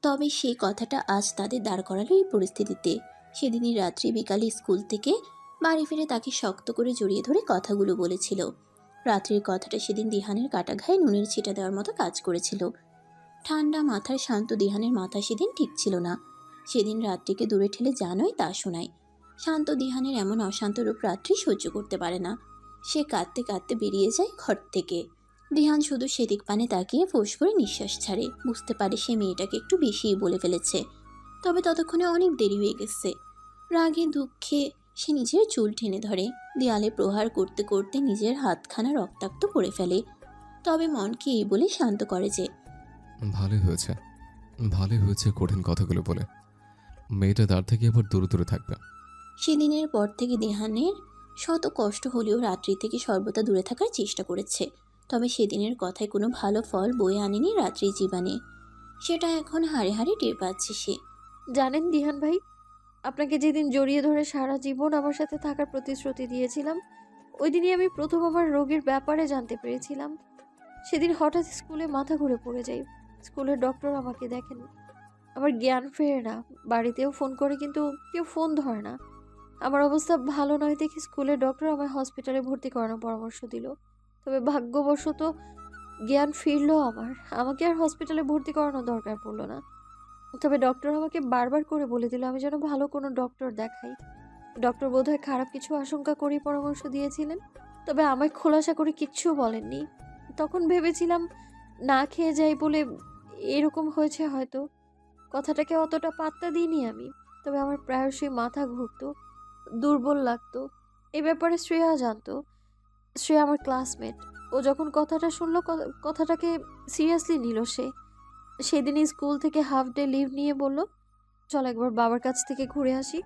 তবে সেই কথাটা আজ তাদের দাঁড় করালো এই পরিস্থিতিতে। সেদিনই রাত্রি বিকালে স্কুল থেকে বাড়ি ফিরে তাকে শক্ত করে জড়িয়ে ধরে কথাগুলো বলেছিল। রাত্রির কথাটা সেদিন দিহানের কাটা ঘায়ে নুনের ছিটা দেওয়ার মতো কাজ করেছিল। ঠান্ডা মাথার শান্ত দিহানের মাথা সেদিন ঠিক ছিল না। সেদিন রাত্রিকে দূরে ঠেলে যা নয় তা শোনায়। শান্ত দিহানের এমন অশান্ত রূপ রাত্রি সহ্য করতে পারে না। সে কাঁদতে কাঁদতে বেরিয়ে যায় ঘর থেকে। দিহান শুধু সেদিক পানে তাকিয়ে ফোঁস করে নিঃশ্বাস ছাড়ে। বুঝতে পারে সে মেয়েটাকে একটু বেশিই বলে ফেলেছে। তবে ততক্ষণে অনেক দেরি হয়ে গেছে। রাগে দুঃখে সে নিজের চুল টেনে ধরে, দেয়ালে প্রহার করতে করতে নিজের হাতখানা রক্তাক্ত করে ফেলে। তবে মনকে এই বলে শান্ত করে যে ভালোই হয়েছে, ভালোই হয়েছে কঠিন কথাগুলো বলে। মেয়েটা তার থেকে আবার দূরে দূরে থাকবে। সেদিনের পর থেকে দিহানের শত কষ্ট হলেও রাত্রি থেকে সর্বদা দূরে থাকার চেষ্টা করেছে। তবে সেদিনের কথায় কোনো ভালো ফল বয়ে আনেনি রাত্রির জীবনে। সেটা এখন হাড়ে হাড়ে টের পাচ্ছে সে। জানেন দিহান ভাই, আপনাকে যেদিন জড়িয়ে ধরে সারা জীবন আমার সাথে থাকার প্রতিশ্রুতি দিয়েছিলাম, ওই দিনই আমি প্রথম আমার রোগের ব্যাপারে জানতে পেরেছিলাম। সেদিন হঠাৎ স্কুলে মাথা ঘুরে পড়ে যাই। স্কুলের ডক্টর আমাকে দেখেন, আমার জ্ঞান ফেরে না। বাড়িতেও ফোন করে কিন্তু কেউ ফোন ধরে না। আমার অবস্থা ভালো নয় দেখে স্কুলের ডক্টর আমায় হসপিটালে ভর্তি করানোর পরামর্শ দিল। তবে ভাগ্যবশত জ্ঞান ফিরলো আমার, আমাকে আর হসপিটালে ভর্তি করানোর দরকার পড়লো না। তবে ডক্টর আমাকে বারবার করে বলে দিল আমি যেন ভালো কোনো ডক্টর দেখাই। ডক্টর বোধহয় খারাপ কিছু আশঙ্কা করেই পরামর্শ দিয়েছিলেন, তবে আমায় খোলাসা করে কিচ্ছু বলেননি। তখন ভেবেছিলাম না খেয়ে যাই বলে এরকম হয়েছে হয়তো। কথাটাকে অতটা পাত্তা দিইনি আমি। তবে আমার প্রায়শই মাথা ঘুরতো, দুর্বল লাগতো। এ ব্যাপারে শ্রেয়া জানতো। শ্রেয়া আমার ক্লাসমেট। ও যখন কথাটা শুনলো, কথাটাকে সিরিয়াসলি নিল সে। সেদিনই স্কুল থেকে হাফ ডে লিভ নিয়ে বলল, চল একবার বাবার কাছ থেকে ঘুরে আসি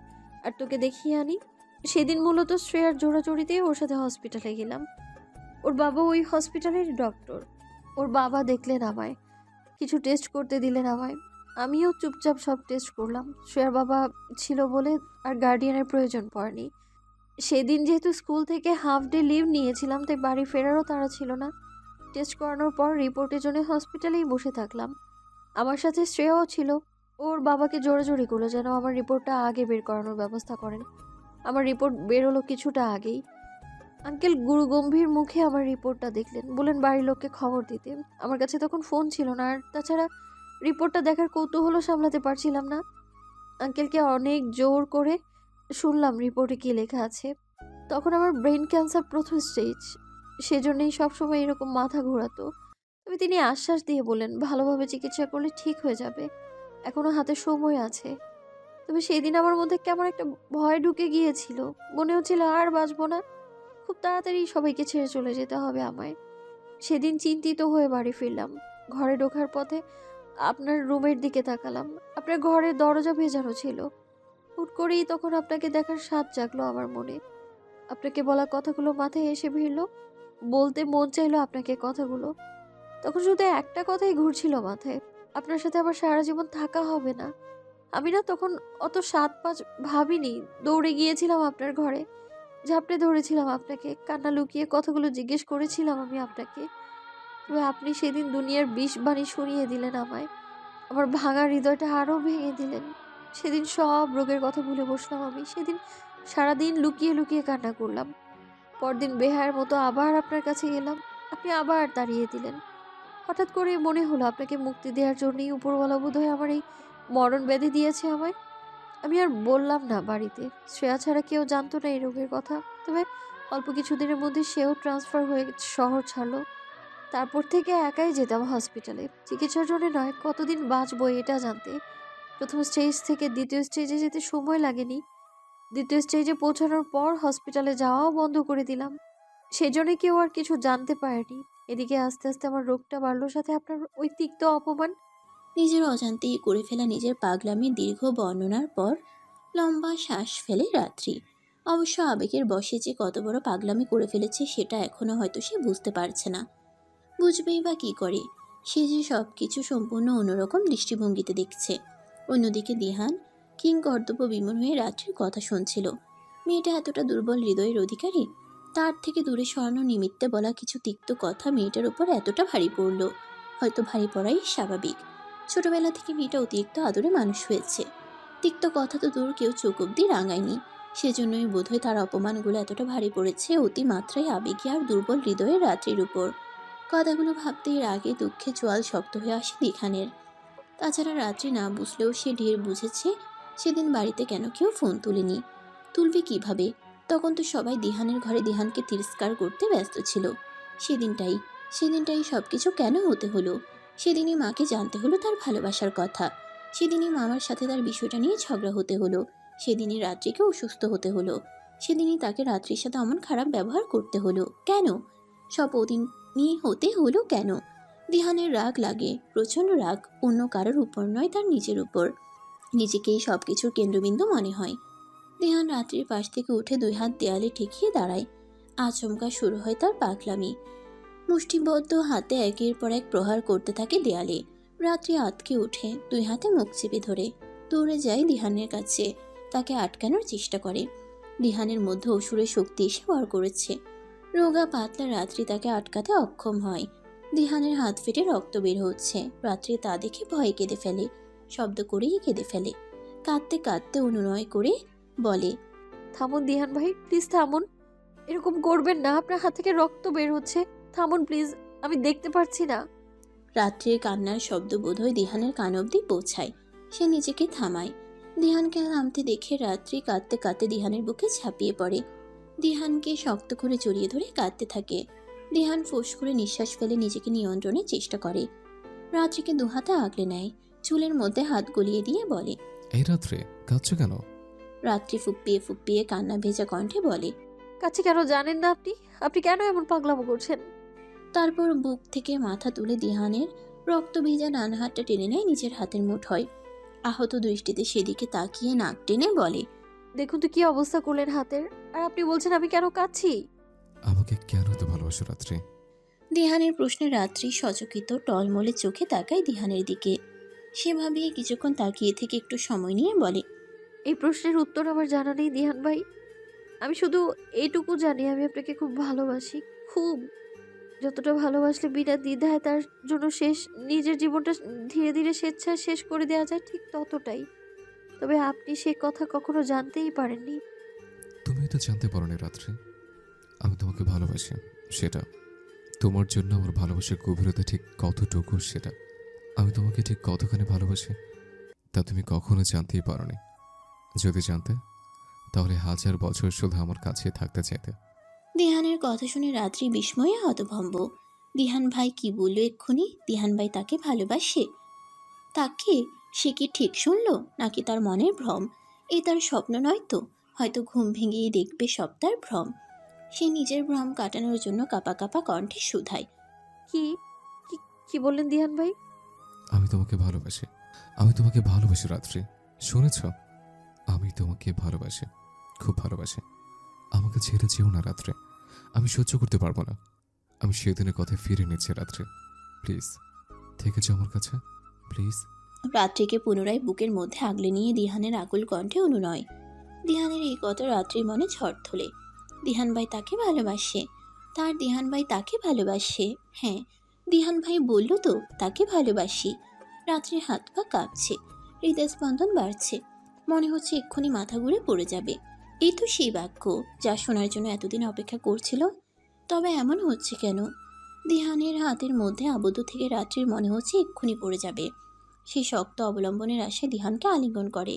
আর তোকে দেখিয়ে আনি। সেদিন মূলত শ্রেয়ার জোড়াজোড়িতেই ওর সাথে হসপিটালে গেলাম। ওর বাবা ওই হসপিটালের ডক্টর। ওর বাবা দেখলেন আমায়, কিছু টেস্ট করতে দিলেন আমায়। আমিও চুপচাপ সব টেস্ট করলাম। শ্রেয়ার বাবা ছিল বলে আর গার্ডিয়ানের প্রয়োজন পড়েনি। সেদিন যেহেতু স্কুল থেকে হাফ ডে লিভ নিয়েছিলাম, তাই বাড়ি ফেরারও তাড়া ছিল না। টেস্ট করানোর পর রিপোর্টের জন্য হসপিটালেই বসে থাকলাম। আমার সাথে শ্রেয়াও ছিল। ওর বাবাকে জোরাজোরি করলো যেন আমার রিপোর্টটা আগে বের করানোর ব্যবস্থা করেন। আমার রিপোর্ট বেরোলো কিছুটা আগেই। আঙ্কেল গুরু গম্ভীর মুখে আমার রিপোর্টটা দেখলেন, বললেন বাড়ির লোককে খবর দিতে। আমার কাছে তখন ফোন ছিল না, আর তাছাড়া রিপোর্টটা দেখার কৌতূহলও সামলাতে পারছিলাম না। আঙ্কেলকে অনেক জোর করে শুনলাম রিপোর্টে কী লেখা আছে। তখন আমার ব্রেন ক্যান্সার প্রথম স্টেজ, সেজন্যই সবসময় এরকম মাথা ঘোরাতো। তবে তিনি আশ্বাস দিয়ে বললেন ভালোভাবে চিকিৎসা করলে ঠিক হয়ে যাবে, এখনো হাতে সময় আছে। তবে সেই দিন আমার মধ্যে কেমন একটা ভয় ঢুকে গিয়েছিল। মনে হচ্ছিল আর বাঁচবো না, খুব তাড়াতাড়ি সবাইকে ছেড়ে চলে যেতে হবে আমায়। সেদিন চিন্তিত হয়ে বাড়ি ফিরলাম। ঘরে ঢোকার পথে আপনার রুমের দিকে তাকালাম। আপনার ঘরের দরজা ভেজানো ছিল। হুট করেই তখন আপনাকে দেখার স্বাদ জাগলো আমার মনে। আপনাকে বলা কথাগুলো মাথায় এসে ভিড়ল। বলতে মন চাইলো আপনাকে কথাগুলো। তখন শুধু একটা কথাই ঘুরছিল মাথায়, আপনার সাথে আবার সারা জীবন থাকা হবে না। আমি না তখন অত ৭-৫ ভাবিনি। দৌড়ে গিয়েছিলাম আপনার ঘরে, ঝাপটে ধরেছিলাম আপনাকে, কান্না লুকিয়ে কথাগুলো জিজ্ঞেস করেছিলাম আমি আপনাকে। তবে আপনি সেদিন দুনিয়ার বিষ বাণী শুনিয়ে দিলেন আমায়। আমার ভাঙা হৃদয়টা আরও ভেঙে দিলেন। সেদিন সব রোগের কথা ভুলে বসলাম আমি। সেদিন সারাদিন লুকিয়ে লুকিয়ে কান্না করলাম। পরদিন বেহায়ের মতো আবার আপনার কাছে গেলাম। আপনি আবার তাড়িয়ে দিলেন। হঠাৎ করে মনে হলো আপনাকে মুক্তি দেওয়ার জন্যই উপরওয়ালা বোধহয় আমার এই মরণ ব্যাধি দিয়েছে আমায়। আমি আর বললাম না বাড়িতে। শ্রেয়া ছাড়া কেউ জানতো না এই রোগের কথা। তবে অল্প কিছুদিনের মধ্যে সেও ট্রান্সফার হয়ে শহর ছাড়লো। তারপর থেকে একাই যেতাম হসপিটালে, চিকিৎসার জন্য নয়, কতদিন বাঁচবো এটা জানতে। প্রথম স্টেজ থেকে দ্বিতীয় স্টেজে যেতে সময় লাগেনি। দ্বিতীয় স্টেজে পৌঁছানোর পর হসপিটালে যাওয়াও বন্ধ করে দিলাম। সেজন্য কেউ আর কিছু জানতে পারেনি। এদিকে আস্তে আস্তে আমার রোগটা বাড়লো, সাথে আপনার ওই তিক্ত অপমান। নিজের অজান্তেই করে ফেলা নিজের পাগলামির দীর্ঘ বর্ণনার পর লম্বা শ্বাস ফেলে রাত্রি। অবশ্য আবেগের বশে যে কত বড় পাগলামি করে ফেলেছে সেটা এখনো হয়তো সে বুঝতে পারছে না। বুঝবেই বা কী করে, সে যে সব কিছু সম্পূর্ণ অন্যরকম দৃষ্টিভঙ্গিতে দেখছে। অন্যদিকে দিহান কিং কর্তব্য বিমূঢ় হয়ে রাত্রির কথা শুনছিল। মেয়েটা এতটা দুর্বল হৃদয়ের অধিকারী, তার থেকে দূরে সরানোর নিমিত্তে বলা কিছু তিক্ত কথা মেয়েটার উপর এতটা ভারী পড়ল। হয়তো ভারী পড়াই স্বাভাবিক। ছোটবেলা থেকে মেয়েটা অতিরিক্ত আদরে মানুষ হয়েছে। তিক্ত কথা তো দূর, কেউ চোখ অব্দি রাঙায়নি। সেজন্যই বোধহয় তার অপমানগুলো এতটা ভারী পড়েছে অতিমাত্রায় আবেগী আর দুর্বল হৃদয়ের রাত্রির উপর। কথাগুলো ভাবতেই রাগে দুঃখে চোয়াল শক্ত হয়ে আসে দিখানের। তাছাড়া রাত্রি না বুঝলেও সে ঢের বুঝেছে সেদিন বাড়িতে কেন কেউ ফোন তুলেনি। তুলবে কিভাবে? তখন তো সবাই দিহানের ঘরে দিহানকে তিরস্কার করতে ব্যস্ত ছিল। সেদিনটাই সব কিছু কেন হতে হলো? সেদিনই মাকে জানতে হলো তার ভালোবাসার কথা। সেদিনই মামার সাথে তার বিষয়টা নিয়ে ঝগড়া হতে হলো। সেদিনই রাত্রিকে অসুস্থ হতে হলো। সেদিনই তাকে রাত্রির সাথে এমন খারাপ ব্যবহার করতে হলো। কেন সব ওদিনই হতে হলো কেন? দিহানের রাগ লাগে, প্রচণ্ড রাগ, অন্য কারোর উপর নয়, তার নিজের উপর। নিজেকেই সব কিছুর কেন্দ্রবিন্দু মনে হয়। দিহান রাত্রির পাশ থেকে উঠে 2 হাত দেয়ালে ঠেকিয়ে দাঁড়ায়। আচমকা শুরু হয় তার পাগলামি। মুষ্টিবদ্ধ হাতে একের পর এক প্রহার করতে থাকে দেয়ালে। রাত্রি আতকে ওঠে, দুই হাতে মুখ চেপে ধরে দৌড়ে যায় দিহানের কাছে, তাকে আটকানোর চেষ্টা করে। দিহানের মধ্যে অসুরের শক্তি এসে ভর করেছে। রোগা পাতলা রাত্রি তাকে আটকাতে অক্ষম হয়। দিহানের হাত ফেটে রক্ত বের হচ্ছে। রাত্রি তা দেখে ভয়ে কেঁদে ফেলে, শব্দ করেই কেঁদে ফেলে। কাঁদতে কাঁদতে অনুনয় করে বলে, থামুন দিহান ভাই, প্লিজ থামুন, এরকম করবেন না, আপনার হাত থেকে রক্ত বের হচ্ছে, থামুন প্লিজ, আমি দেখতে পারছি না। রাত্রির কান্নার শব্দ বোধহয় দিহানের কান অব্দি পৌঁছায়। সে নিজেকে থামায়। দিহানকে নামতে দেখে রাত্রি কাঁদতে কাঁদতে দিহানের বুকে ঝাঁপিয়ে পড়ে। দিহানকে শক্ত করে জড়িয়ে ধরে কাঁদতে থাকে। দিহান ফোঁস করে নিঃশ্বাস ফেলে নিজেকে নিয়ন্ত্রণের চেষ্টা করে। রাত্রিকে দুহাতে আগলে নেয়, চুলের মধ্যে হাত গলিয়ে দিয়ে বলে, এই রাত্রে কাঁদছো কেন? রাত্রি ফুপ্পিয়ে ফুপ্পিয়ে কান্না ভেজা কণ্ঠে বলে, কাছে কেন জানেন না আপনি? আপনি কেন এমন পাগলামো করছেন? তারপর বুক থেকে মাথা তুলে দিহানের রক্ত ভেজা ডান হাতটা টেনে নেয় নিজের হাতের মুঠোয়। আহত দৃষ্টিতে সেদিকে তাকিয়ে নাক টেনে বলে, দেখুন তো কি অবস্থা করলেন হাতের, আর আপনি বলছেন আমি কেন কাঁদছি? আমাকে কেন এত ভালোবাসো রাত্রি? দিহানের প্রশ্নে রাত্রি সচকিত টলমলে চোখে তাকায় দিহানের দিকে। সে ভাবিয়ে কিছুক্ষণ তাকিয়ে থেকে একটু সময় নিয়ে বলে, এই প্রশ্নের উত্তর আমার জানা নেই দিহান ভাই, আমি শুধু এইটুকু জানি আমি আপনাকে খুব ভালোবাসি, খুব। যতটা ভালোবাসলে বিনা দ্বিধায় তার জন্য নিজের জীবনটা ধীরে ধীরে স্বেচ্ছায় শেষ করে দেওয়া যায়, ঠিক ততটাই। তবে আপনি সে কথা কখনো জানতেই পারেননি। তুমি তো জানতে পারো না রাত্রি, আমি তোমাকে ভালোবাসি। সেটা তোমার জন্য আমার ভালোবাসার গভীরতা ঠিক কতটুকু, সেটা আমি তোমাকে ঠিক কতখানি ভালোবাসি তা তুমি কখনো জানতেই পারোনি। যদি জানতে তাহলে 1000 বছর শুধু আমার কাছে থাকতে চাইতে। দিহানের কথা শুনে রাত্রি বিস্ময়ে হতভম্ব। দিহান ভাই কি বলল এক্ষুনি? দিহান ভাই তাকে ভালোবাসে? তাকে? সে কি ঠিক শুনলো, নাকি তার মনের ভ্রম? এ তার স্বপ্ন নয় তো? হয়তো ঘুম ভেঙেই দেখবে সব তার ভ্রম। সে নিজের ভ্রম কাটানোর জন্য কাঁপা কাঁপা কণ্ঠে শুধায়, কি কি কি বললেন দিহান ভাই? আমি তোমাকে ভালোবাসি, আমি তোমাকে ভালোবাসি রাত্রি, শুনেছ? আমি তোমাকে ভালোবাসি, খুব ভালোবাসি। আমাকে ছেড়ে যেও না রাত্রে, আমি সহ্য করতে পারবো না। আমি সেদিনের কথা ফিরে নিচ্ছি রাত্রে, প্লিজ থেকে যাও আমার কাছে, প্লিজ। রাত্রিকে পুনরায় বুকের মধ্যে আগলে নিয়ে দিহানের আকুল কণ্ঠে অনুনয়। দিহানের এই কথা রাত্রির মনে ঝড় তোলে। দিহান ভাই তাকে ভালোবাসে, তার দিহান ভাই তাকে ভালোবাসে। হ্যাঁ, দিহান ভাই বলল তো তাকে ভালোবাসি। রাত্রির হাত পা কাঁপছে, হৃদয় স্পন্দন বাড়ছে, মনে হচ্ছে এক্ষুনি মাথা ঘুরে পড়ে যাবে। এই তো সেই বাক্য যা শোনার জন্য এতদিন অপেক্ষা করছিল। তবে এমন হচ্ছে কেন? দিহানের হাতের মধ্যে আবদ্ধ থেকে রাত্রির মনে হচ্ছে এক্ষুনি পড়ে যাবে। সেই শক্ত অবলম্বনের আশায় দিহানকে আলিঙ্গন করে।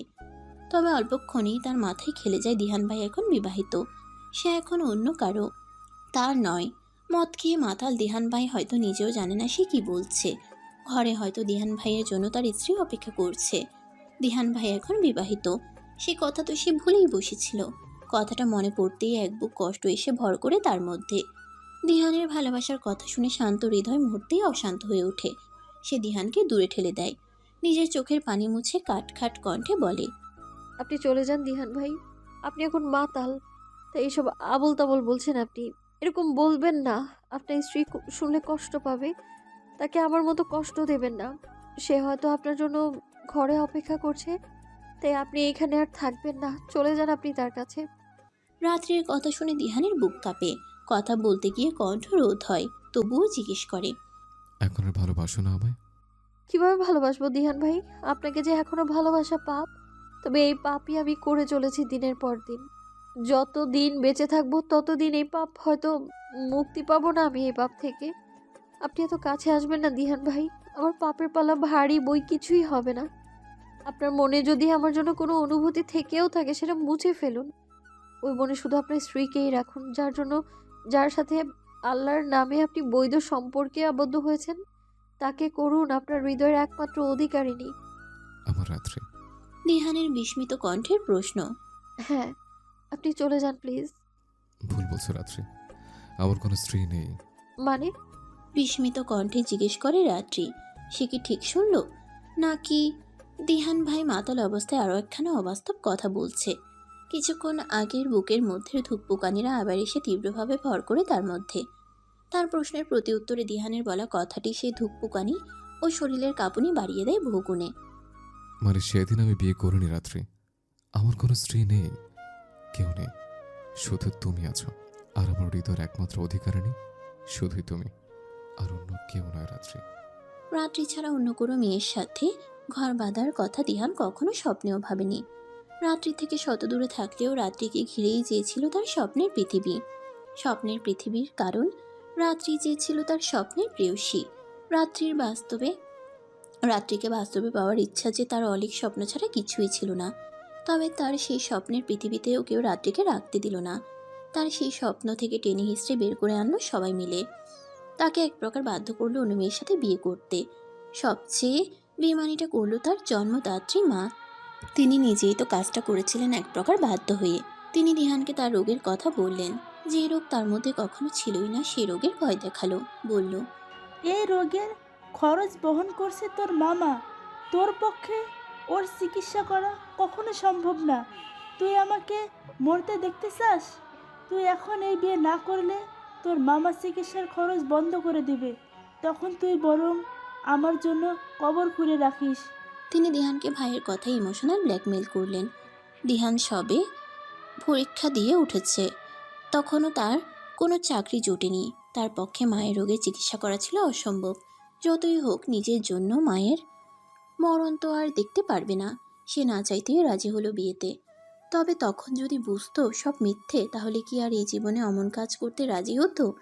তবে অল্পক্ষণেই তার মাথায় খেলে যায় দিহান ভাই এখন বিবাহিত, সে এখন অন্য কারো, তার নয়। মদ খেয়ে মাতাল দিহান ভাই হয়তো নিজেও জানে না সে কি বলছে। ঘরে হয়তো দিহান ভাইয়ের জন্য তার স্ত্রী অপেক্ষা করছে। দিহান ভাই এখন বিবাহিত, সে কথা তো সে ভুলেই বসেছিল। কথাটা মনে পড়তেই এক বুক কষ্ট এসে ভর করে তার মধ্যে। দিহানের ভালোবাসার কথা শুনে শান্ত হৃদয় মুহূর্তেই অশান্ত হয়ে ওঠে। সে দিহানকে দূরে ঠেলে দেয়, নিজের চোখের পানি মুছে কাটখাট কণ্ঠে বলে, আপনি চলে যান দিহান ভাই, আপনি এখন মাতাল, তাই এইসব আবল তাবল বলছেন আপনি। এরকম বলবেন না, আপনার স্ত্রী শুনলে কষ্ট পাবে, তাকে আমার মতো কষ্ট দেবেন না। সে হয়তো আপনার জন্য ঘরে অপেক্ষা করছে, তাই আপনি এখানে আর থাকবেন না, চলে যান আপনি তার কাছে। রাত্রির কথা শুনে দিহানের বুক কাঁপে। কথা বলতে গিয়ে কণ্ঠ রোধ হয়, তবুও জিজ্ঞেস করে, এখন আর ভালোবাসো না আমায়? কিভাবে ভালোবাসবো দিহান ভাই? আপনাকে যে এখনো ভালোবাসা পাপ, তবে এই পাপই আমি করে চলেছি দিনের পর দিন। যত দিন বেঁচে থাকবো ততদিন এই পাপ হয়তো মুক্তি পাবো না আমি এই পাপ থেকে। আপনি এত কাছে আসবেন না দিহান ভাই, আমার পাপের পালা ভারী, বই কিছুই হবে না। আপনার মনে যদি আমার জন্য কোনো অনুভূতি থেকেও থাকে সেটা মুছে ফেলুন। ওই মনে শুধু আপনার স্ত্রীকেই রাখুন, যার সাথে আল্লাহর নামে আপনি বৈধ সম্পর্কে আবদ্ধ হয়েছেন, তাকে করুন আপনার হৃদয়ের একমাত্র অধিকারিণী। আমার রাত্রি। দিহানের বিস্মিত কণ্ঠের প্রশ্ন। হ্যাঁ, আপনি চলে যান প্লিজ। ভুল বলছো রাত্রি, আমার কোনো স্ত্রী নেই। মানে? বিস্মিত কণ্ঠে জিজ্ঞেস করে রাত্রি। সে কি ঠিক শুনল, নাকি দিহান ভাই মাতাল অবস্থায় আরও একখানা অবাস্তব কথা বলছে? কিছুক্ষণ আগের বুকের মধ্যে ধুকপুকানিরা আবার এসে তীব্রভাবে ভর করে তার মধ্যে। তার প্রশ্নের প্রতি উত্তরে দিহানের বলা কথাটি সেই ধুকপুকানি ও শরীরের কাঁপুনি বাড়িয়ে দেয় বহুগুণে। মানে সেদিন আমি বিয়ে করিনি রাত্রি। আমার কোনো স্ত্রী নেই, কেউ নেই, শুধু তুমি আছো। আর আমার হৃদয়ের একমাত্র অধিকারিণী শুধুই তুমি, আর অন্য কেউ নয় রাত্রি। রাত্রি ছাড়া অন্য কোনো মেয়ের সাথে ঘর বাঁধার কথা দিহান কখনো স্বপ্নেও ভাবেনি। রাত্রি থেকে শত দূরে থাকলেও রাত্রিকে ঘিরেই চেয়েছিল তার স্বপ্নের পৃথিবী। স্বপ্নের পৃথিবীর কারণ রাত্রি চেয়েছিল তার স্বপ্নের প্রেয়সী। রাত্রিকে বাস্তবে পাওয়ার ইচ্ছা যে তার অলীক স্বপ্ন ছাড়া কিছুই ছিল না। তবে তার সেই স্বপ্নের পৃথিবীতেও কেউ রাত্রিকে রাখতে দিল না। তার সেই স্বপ্ন থেকে টেনে হিস্ট্রি বের করে আনলো সবাই মিলে। তাকে এক প্রকার বাধ্য করলো অন্য মেয়ের সাথে বিয়ে করতে। সবচেয়ে বেমানিটা করলো তার জন্মদাত্রী মা। তিনি নিজেই তো কাজটা করেছিলেন এক প্রকার বাধ্য হয়ে। তিনি দিহানকে তার রোগের কথা বললেন। যে রোগ তার মধ্যে কখনো ছিলই না সেই রোগের ভয় দেখালো। বলল, এই রোগের খরচ বহন করছে তোর মামা। তোর পক্ষে ওর চিকিৎসা করা কখনো সম্ভব না। তুই আমাকে মরতে দেখতে চাস? তুই এখন এই বিয়ে না করলে তোর মামা চিকিৎসার খরচ বন্ধ করে দিবে। তখন তুই বরং আমার জন্য কবর খুঁড়ে রাখিস। তিনি দিহানকে ভাইয়ের কথায় ইমোশনাল ব্ল্যাকমেল করলেন। দিহান সবে পরীক্ষা দিয়ে উঠেছে, তখনও তার কোনো চাকরি জোটেনি। তার পক্ষে মায়ের রোগের চিকিৎসা করা ছিল অসম্ভব। যতই হোক নিজের জন্য মায়ের মরণ তো আর দেখতে পারবে না। সে না চাইতেই রাজি হলো বিয়েতে। তবে তখন যদি বুঝতো সব মিথ্যে, তাহলে কি আর এই জীবনে অমন কাজ করতে রাজি হতো?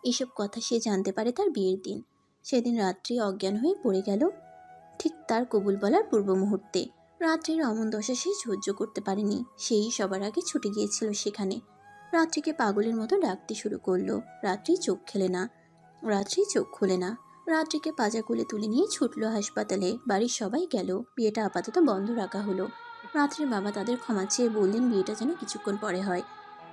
এসব কথা সে জানতে পারে তার বিয়ের দিন। সেদিন রাত্রি অজ্ঞান হয়ে পড়ে গেল ঠিক তার কবুল বলার পূর্ব মুহূর্তে। রাত্রির অমন দশা সে সহ্য করতে পারেনি। সেই সবার আগে ছুটে গিয়েছিল সেখানে। রাত্রিকে পাগলের মতো ডাকতে শুরু করলো। রাত্রি চোখ খুলে না। রাত্রিকে পাজা কোলে তুলে নিয়ে ছুটলো হাসপাতালে। বাড়ির সবাই গেল। বিয়েটা আপাতত বন্ধ রাখা হলো। রাত্রির বাবা তাদের ক্ষমা চেয়ে বললেন বিয়েটা যেন কিছুক্ষণ পরে হয়।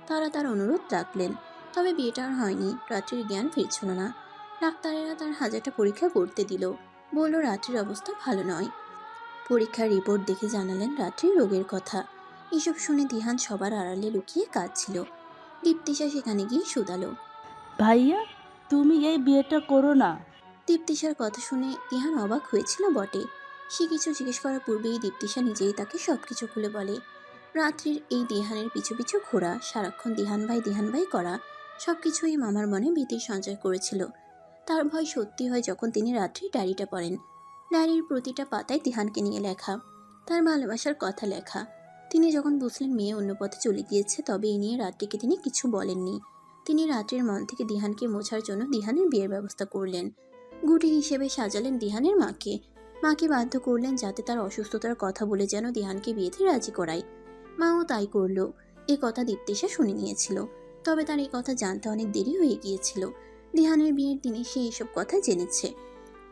তারা তার অনুরোধ রাখলেন। তবে বিয়েটা আর হয়নি। রাত্রির জ্ঞান ফিরছিল না। ডাক্তারেরা তার হাজারটা পরীক্ষা করতে দিল। বলল রাত্রির অবস্থা ভালো নয়। পরীক্ষার রিপোর্ট দেখে জানালেন রাত্রির রোগের কথা। এসব শুনে দিহান সবার আড়ালে লুকিয়ে কাঁদছিল। দীপ্তিশা সেখানে গিয়ে শুধালো। ভাইয়া, তুমি এই বিয়েটা করো না। দীপ্তিশার কথা শুনে দিহান অবাক হয়েছিল বটে। সে কিছু জিজ্ঞেস করার পূর্বেই দীপ্তিশা নিজেই তাকে সবকিছু খুলে বলে। রাত্রির এই দিহানের পিছু পিছু ঘোরা, সারাক্ষণ দিহান ভাই করা, সবকিছুই মামার মনে ভীতির সঞ্চয় করেছিল। তার ভয় সত্যি হয় যখন তিনি রাত্রির ডায়েরিটা পড়েন। ডায়েরির প্রতিটা পাতায় দিহানকে নিয়ে লেখা, তার ভালোবাসার কথা লেখা। তিনি যখন বুঝলেন মেয়ে অন্য পথে চলে গিয়েছে, তবে এই নিয়ে রাত্রিকে তিনি কিছু বলেননি। তিনি রাত্রির মন থেকে দিহানকে মোছার জন্য দিহানের বিয়ের ব্যবস্থা করলেন। গুটি হিসেবে সাজালেন দিহানের মাকে। মাকে বাধ্য করলেন যাতে তার অসুস্থতার কথা বলে যেন দিহানকে বিয়েতে রাজি করায়। মাও তাই করল। এ কথা দীপ্তিশা শুনে নিয়েছিল। তবে তার এই কথা জানতে অনেক দেরি হয়ে গিয়েছিল। দিহানের বিয়ের দিনে সে এসব কথা জেনেছে।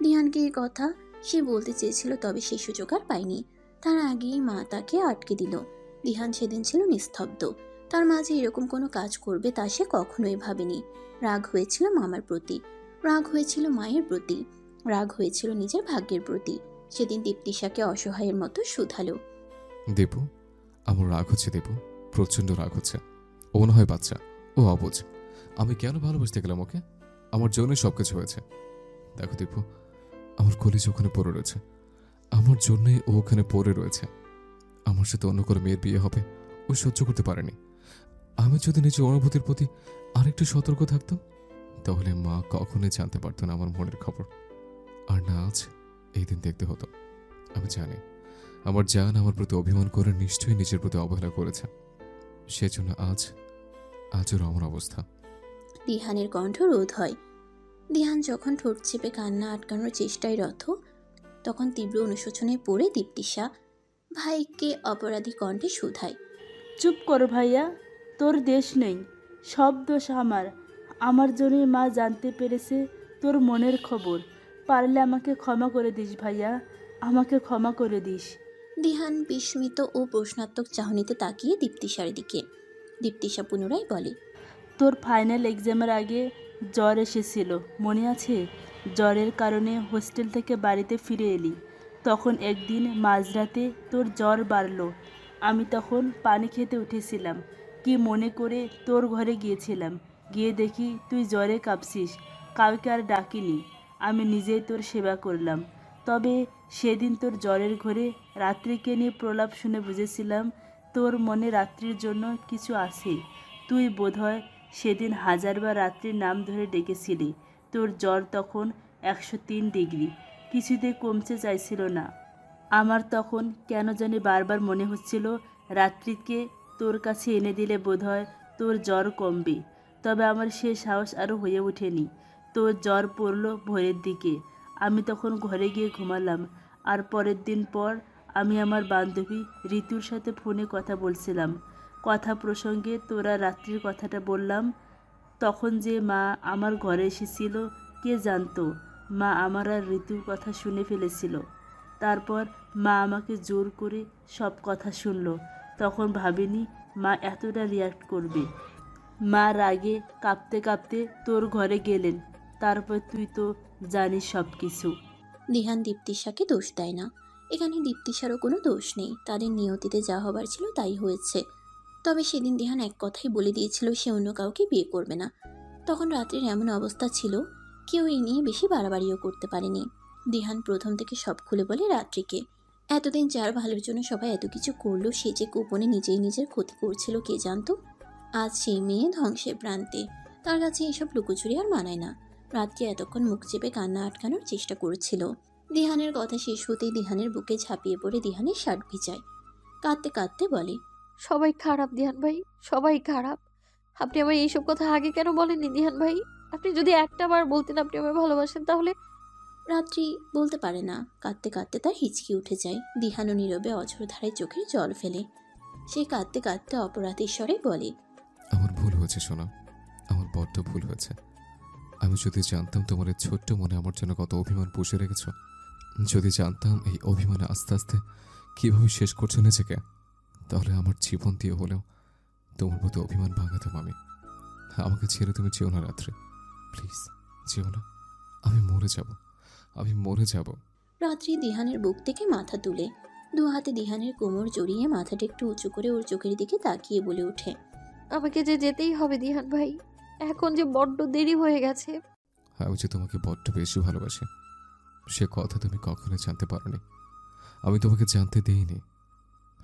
দিহানকে এই কথা সে বলতে চেয়েছিল, তবে সে সুযোগ আর পায়নি। তার আগেই মা তাকে আটকে দিল। দিহান সেদিন ছিল নিস্তব্ধ। তার মাঝে এরকম কোনো কাজ করবে তা সে কখনোই ভাবেনি। রাগ হয়েছিল মামার প্রতি, রাগ হয়েছিল মায়ের প্রতি, রাগ হয়েছিল নিজের ভাগ্যের প্রতি। সেদিন দীপ্তিশাকে অসহায়ের মতো শুধালো। দীপু, আমার রাগ হচ্ছে দীপু, প্রচণ্ড রাগ হচ্ছে। ও না হয় বাচ্চা, ও অবুঝ। আমি কেন ভালোবাসতে গেলাম ওকে? আমার জন্যই সবকিছু হয়েছে। দেখো দীপু, আমার কলিজ ওখানে পড়ে রয়েছে। আমার জন্যই ও ওখানে পড়ে রয়েছে। আমার সাথে অন্য করে মেয়ের বিয়ে হবে ও সহ্য করতে পারেনি। আমি যদি নিজের অনুভূতির প্রতি আরেকটু সতর্ক থাকতাম, তাহলে মা কখনোই জানতে পারতো না আমার মনের খবর। আর না আজ এই দিন দেখতে হতো। আমি জানি আমার জান আমার প্রতি অভিমান করে নিশ্চয়ই নিজের প্রতি অবহেলা করেছে। সেজন্য আজও আমার অবস্থা। দিহানের কণ্ঠ রোধ হয়। দিহান যখন ঠোঁট চেপে কান্না আটকানোর চেষ্টায় রত, তখন তীব্র অনুশোচনে পড়ে দীপ্তিশা ভাইকে অপরাধী কণ্ঠে শুধায়। চুপ কর ভাইয়া, তোর দেশ নেই। সব দোষ আমার। আমার জন্যই মা জানতে পেরেছে তোর মনের খবর। পারলে আমাকে ক্ষমা করে দিস ভাইয়া, আমাকে ক্ষমা করে দিস। দিহান বিস্মিত ও প্রশ্নাত্মক চাহনিতে তাকিয়ে দীপ্তিশার দিকে। দীপ্তিশা পুনরায় বলে, তোর ফাইনাল এক্সামের আগে জ্বর এসেছিল, মনে আছে? জ্বরের কারণে হোস্টেল থেকে বাড়িতে ফিরে এলি। তখন একদিন মাঝরাতে তোর জ্বর বাড়লো। আমি তখন পানি খেতে উঠেছিলাম। কি মনে করে তোর ঘরে গিয়েছিলাম। গিয়ে দেখি তুই জ্বরে কাঁপছিস। কাউকে আর ডাকিনি, আমি নিজেই তোর সেবা করলাম। তবে সেদিন তোর জ্বরের ঘরে রাত্রিকে নিয়ে প্রলাপ শুনে বুঝেছিলাম তোর মনে রাত্রির জন্য কিছু আছে। তুই বোধহয় সেদিন হাজারবার রাত্রির নাম ধরে ডেকেছিলি। তোর জ্বর তখন 103 ডিগ্রি, কিছুতে কমতে চাইছিল না। আমার তখন কেন জানি বারবার মনে হচ্ছিল রাত্রিকে তোর কাছে এনে দিলে বোধহয় তোর জ্বর কমবে। তবে আমার সে সাহস আরও হয়ে ওঠেনি। তোর জ্বর পড়ল ভোরের দিকে, আমি তখন ঘরে গিয়ে ঘুমালাম। আর পরের দিন পর আমি আমার বান্ধবী ঋতুর সাথে ফোনে কথা বলছিলাম। কথা প্রসঙ্গে তোরা রাত্রির কথাটা বললাম। তখন যে মা আমার ঘরে এসেছিল কে জানতো মা আমার আর ঋতুর কথা শুনে ফেলেছিল। তারপর মা আমাকে জোর করে সব কথা শুনলো। তখন ভাবিনি মা এতটা রিয়াক্ট করবে। মা রাগে কাঁপতে কাঁপতে তোর ঘরে গেলেন। তারপর তুই তো জানিস সব কিছু। দিহান দীপ্তিশাকে দোষ দেয় না। এখানে দীপ্তিশারও কোনো দোষ নেই, তাদের নিয়তিতে যা হবার ছিল তাই হয়েছে। তবে সেদিন দিহান এক কথাই বলে দিয়েছিল সে অন্য কাউকে বিয়ে করবে না। তখন রাত্রির এমন অবস্থা ছিল, কেউ এই নিয়ে বেশি বাড়াবাড়িও করতে পারেনি। দিহান প্রথম থেকে সব খুলে বলে রাত্রিকে। এতদিন যার ভালোর জন্য সবাই এত কিছু করলো, সে যে গোপনে নিজেই নিজের ক্ষতি করছিল কে জানতো। আজ সেই মেয়ে ধ্বংসের প্রান্তে, তার কাছে এসব লুকোচুরি আর মানায় না। রাত্রি এতক্ষণ মুখ চেপে কান্না আটকানোর চেষ্টা করেছিল। দিহানের কথা শেষ হতেই দিহানের বুকে ঝাঁপিয়ে পড়ে দিহানের শার্ট ভিজায়। কাঁদতে কাঁদতে বলে, সবাই খারাপ দিহান ভাই, সবাই খারাপ। আপনি আমার এইসব কথা আগে কেন বলেননি দিহান ভাই? আপনি যদি একটা বার বলতেন আপনি আমায় ভালোবাসেন তাহলে। রাত্রি বলতে পারে না। কাঁদতে কাঁদতে তার হিচকি উঠে যায়। দিহানও নীরবে অঝোর ধারায় চোখের জল ফেলে। সে কাঁদতে কাঁদতে অপরাধের স্বরে বলে, আমার ভুল হয়েছে সোনা, আমার বড্ড ভুল হয়েছে। আমি যদি জানতাম তোমার এই ছোট্ট মনে আমার জন্য কত অভিমান পুষে রেখেছ, যদি জানতাম এই অভিমানে আস্তে আস্তে কীভাবে শেষ করছো নিজেকে, তাহলে আমার জীবন দিয়ে হলেও তোমার প্রতি অভিমান ভাঙাতাম আমি। আমাকে ছেড়ে তুমি যেও না রাত্রে, প্লিজ যেও না। আমি মরে যাব, আমি মরে যাব। রাত্রি দিহানের বুক থেকে মাথা তুলে দু হাতে দিহানের কোমর জড়িয়ে মাথাটা একটু উঁচু করে ওর চোখের দিকে তাকিয়ে বলে ওঠে, আমাকে যে যেতেই হবে দিহান ভাই, এখন যে বড্ড দেরি হয়ে গেছে। আমি যে তোমাকে বড্ড বেশি ভালোবাসি সে কথা তুমি কখনো জানতে পারোনি। আমি তোমাকে জানতে দিইনি,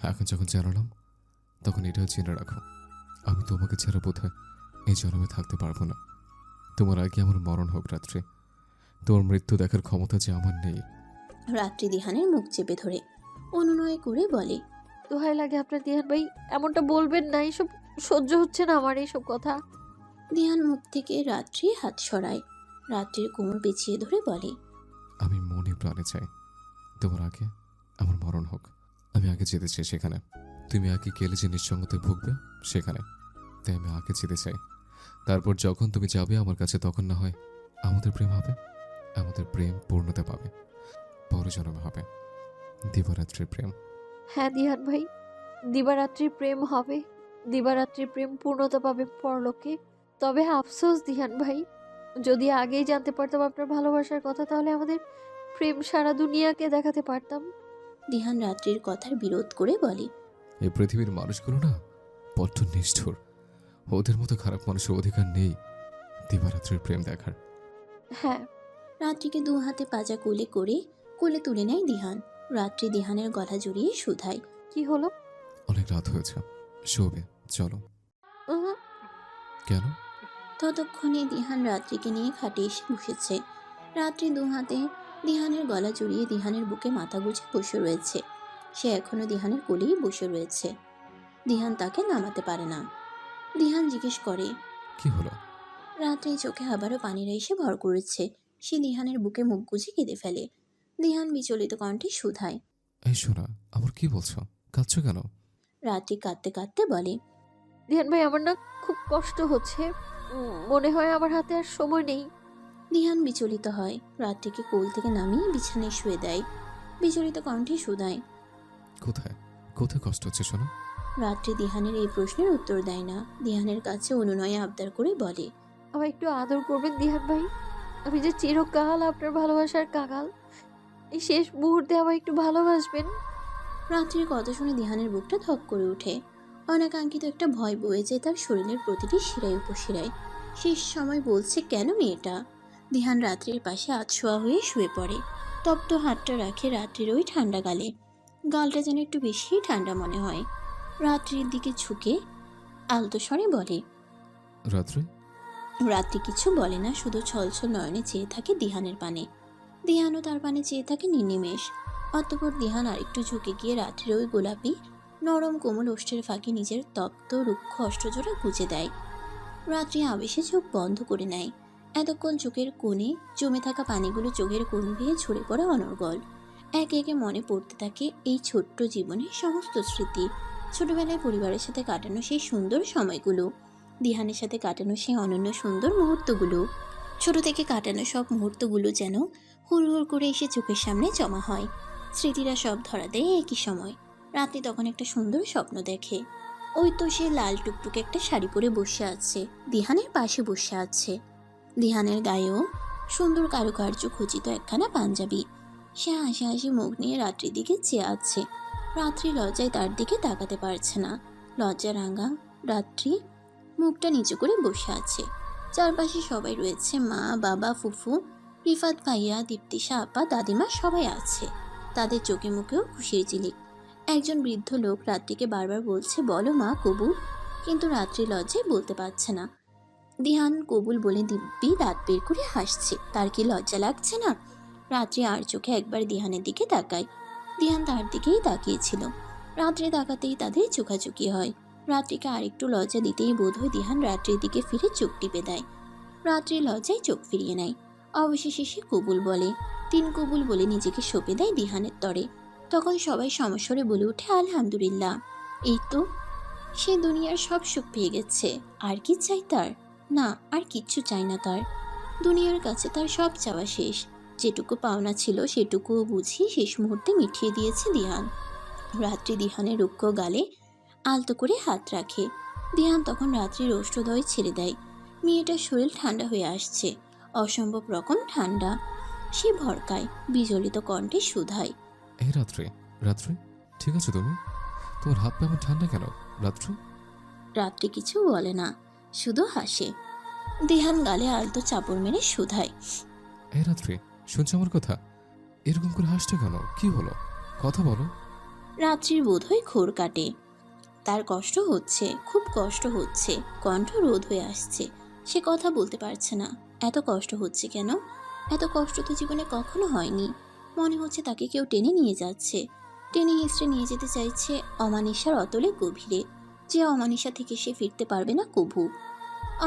এখন যখন জানালাম তখন এটাও জেনে রাখো, আমি তোমাকে ছাড়া বোধহয় এই জন্মে থাকতে পারবো না। তোমার আগে আমার মরণ হোক রাত্রে, তোমার মৃত্যু দেখার ক্ষমতা যে আমার নেই। রাত্রি দিহানের মুখ চেপে ধরে অনুনয় করে বলে, দোহাই লাগে আপনার দিহান ভাই, এমনটা বলবেন না। এইসব সহ্য হচ্ছে না আমার, এইসব কথা। দিহান মুখ থেকে রাত্রি হাত সরায়। রাত্রির কোমর পেঁচিয়ে ধরে বলে, আমি মনে প্রাণে চাই তোমার আগে আমার মরণ হোক। আমি আগে যেতে চাই সেখানে, তুমি আগে গেলে যে নিঃসঙ্গতায় ভুগবে সেখানে, তাই আমি আগে যেতে চাই। তারপর যখন তুমি যাবে আমার কাছে, তখন না হয় আমাদের প্রেম হবে, আমাদের প্রেম পূর্ণতা পাবে, পর জন্মে হবে দিবারাত্রির প্রেম। হ্যাঁ দিহান ভাই, দিবারাত্রির প্রেম হবে, দিবারাত্রির প্রেম পূর্ণতা পাবে পরলোকে। তবে আফসোস দিহান ভাই, যদি আগেই জানতে পারতাম আপনার ভালোবাসার কথা, তাহলে আমাদের প্রেম সারা দুনিয়াকে দেখাতে পারতাম। দিহান রাত্রির কথার বিরোধ করে বলে, এই পৃথিবীর মানুষগুলো না বড্ড নিষ্ঠুর, ওদের মতো খারাপ মানুষের অধিকার নেই দিবারাত্রির প্রেম দেখার। হ্যাঁ। রাত্রিকে দু হাতে পাজা কোলে করে কোলে তুলে নেয় দিহান। রাত্রি দিহানের গলা জড়িয়ে শুধায়, কি হলো? অনেক রাত হয়েছে, শোবে, চলো। উহু, কেন? ততক্ষণে দিহান রাত্রিকে নিয়ে খাটে এসে বসেছে। রাত্রি দু হাতে দিহানের গলা জড়িয়ে দিহানের বুকে মাথা গুজে বসে রয়েছে। সে এখনো দিহানের কোলেই বসে রয়েছে। দিহান তাকে নামাতে পারে না। দিহান জিজ্ঞেস করে, কি হলো? রাত্রি চোখে আবারও পানির এসে ভর করেছে। সে দিহানের বুকে মুখ গুজে কেঁদে ফেলে। দিহান বিচলিত কণ্ঠে শুধায়, এই শোনা, আমার কি বলছো, কাঁদছো কেন? রাত্রি কাঁদতে কাঁদতে বলে, দিহান ভাই আমার না খুব কষ্ট হচ্ছে, মনে হয় আমার হাতে আর সময় নেই। দিহান বিচলিত হয়। রাত্রিকে কোল থেকে নামিয়ে বিছানায় শুয়ে দেয়। বিচলিত কণ্ঠে শুধায়, কোথায় কোথায় কষ্ট হচ্ছে শোনো? রাত্রি দিহানের এই প্রশ্নের উত্তর দেয় না। দিহানের কাছে অনুনয়ে আবদার করে বলে, আমায় একটু আদর করবেন দিহান ভাই, আমি যে চিরকাল আপনার ভালোবাসার কাঙাল, এই শেষ মুহূর্তে আমায় একটু ভালোবাসবেন। রাত্রির কথা শুনে দিহানের বুকটা ধক করে ওঠে। অনাকাঙ্ক্ষিত একটা ভয় বয়ে যায় তার শরীরের প্রতিটি শিরায় উপশিরায়। শেষ সময় বলছে কেন মেয়েটা। দিহান রাত্রির পাশে আধশোয়া হয়ে শুয়ে পড়ে। তপ্ত হাতটা রাখে রাত্রির ওই ঠান্ডা গালে। গালটা যেন একটু বেশিই ঠান্ডা মনে হয়। রাত্রির দিকে ঝুঁকে আলতো স্বরে বলে। রাত্রি। রাত্রি কিছু বলে না, শুধু ছলছল নয়নে চেয়ে থাকে দিহানের পানে। দিহানও তার পানে চেয়ে থাকে নির্নিমেষ। অতঃপর দিহান আরেকটু ঝুঁকে গিয়ে রাত্রির ওই গোলাপি নরম কোমল ওষ্ঠের ফাঁকে নিজের তপ্ত রুক্ষ অষ্টজোড়া গুজে দেয়। রাত্রি আবেশে চোখ বন্ধ করে নেয়। এতক্ষণ চোখের কোণে জমে থাকা পানিগুলো চোখের কোণ বেয়ে ঝরে পড়ে অনর্গল। একে একে মনে পড়তে থাকে এই ছোট্ট জীবনের সমস্ত স্মৃতি। ছোটবেলায় পরিবারের সাথে কাটানো সেই সুন্দর সময়গুলো, দিহানের সাথে কাটানো সেই অনন্য সুন্দর মুহূর্তগুলো। ছোট থেকে কাটানো সব মুহূর্তগুলো যেন হুড় হুড় করে এসে চোখের সামনে জমা হয়। স্মৃতিরা সব ধরা দেয় একই সময়। রাত্রি তখন একটা সুন্দর স্বপ্ন দেখে। ওই তো সে লাল টুকটুকে একটা শাড়ি পরে বসে আছে, দিহানের পাশে বসে আছে। দিহানের গায়েও সুন্দর কারুকার্য খচিত একখানা পাঞ্জাবি। সে হাসি হাসি মুখ নিয়ে রাত্রির দিকে চেয়ে আছে। রাত্রি লজ্জায় তার দিকে তাকাতে পারছে না। লজ্জা রাঙা রাত্রি মুখটা নিচু করে বসে আছে। চারপাশে সবাই রয়েছে, মা, বাবা, ফুফু, রিফাত ভাইয়া, দীপ্তিশা আপা, দাদিমা সবাই আছে। তাদের চোখে মুখেও খুশির ঝিলিক। একজন বৃদ্ধ লোক রাত্রিকে বারবার বলছে, বলো মা কবুল, কিন্তু রাত্রি লজ্জায় বলতে পারছে না। দিহান কবুল বলে দিব্যি দাঁত বের করে হাসছে। তার কি লজ্জা লাগছে না? রাত্রি আর চোখে একবার দিহানের দিকে তাকায়। দিহান তার দিকেই তাকিয়েছিল। রাত্রে তাকাতেই তাদের চোখাচোখি হয়। রাত্রিকে আরেকটু লজ্জা দিতেই বোধহয় দিহান রাত্রির দিকে ফিরে চোখ টিপে দেয়। রাত্রি লজ্জায় চোখ ফিরিয়ে নেয়। অবশেষে সে কবুল বলে। 3 কবুল বলে নিজেকে সঁপে দেয় দিহানের তরে। তখন সবাই সমস্বরে বলে ওঠে, আলহামদুলিল্লাহ। এই তো সে দুনিয়ার সব সুখ পেয়ে গেছে। আর কি চাই তার? না, আর কিচ্ছু চাই না তার। দুনিয়ার কাছে তার সব চাওয়া শেষ। যেটুকু পাওনা ছিল সেটুকুও বুঝি শেষ মুহূর্তে মিটিয়ে দিয়েছে দিহান। রাত্রি দিহানের রুক্ষ গালে আলতো করে হাত রাখে। দিহান তখন রাত্রির ওষ্ঠদয় ছেড়ে দেয়। মেয়েটার শরীর ঠান্ডা হয়ে আসছে, অসম্ভব রকম ঠান্ডা। সে ভরকায়, বিজলিত কণ্ঠে শুধায়, এই রাত্রি। রাত্রি ঠিক আছে তুমি? তোমার হাত পা এমন ঠান্ডা কেন রাত্রি? রাত্রি কিছু বলে না, শুধু হাসে। দিহান গালে আলতো চাপড় মেরে শুধায়, এই রাত্রি শুনছো আমার কথা? এরকম করে হাসছো কেন? কি হলো? কথা বলো। রাত্রির বোধহয় ঘোর কাটে। তার কষ্ট হচ্ছে, খুব কষ্ট হচ্ছে। কণ্ঠ রোধ হয়ে আসছে। সে কথা বলতে পারছে না। এত কষ্ট হচ্ছে কেন? এত কষ্ট তো জীবনে কখনো হয়নি। মনে হচ্ছে তাকে কেউ টেনে নিয়ে যাচ্ছে, টেনে হিঁচড়ে নিয়ে যেতে চাইছে অমানিসার অতলে গভীরে, যে অমানিসা থেকে সে ফিরতে পারবে না কভু।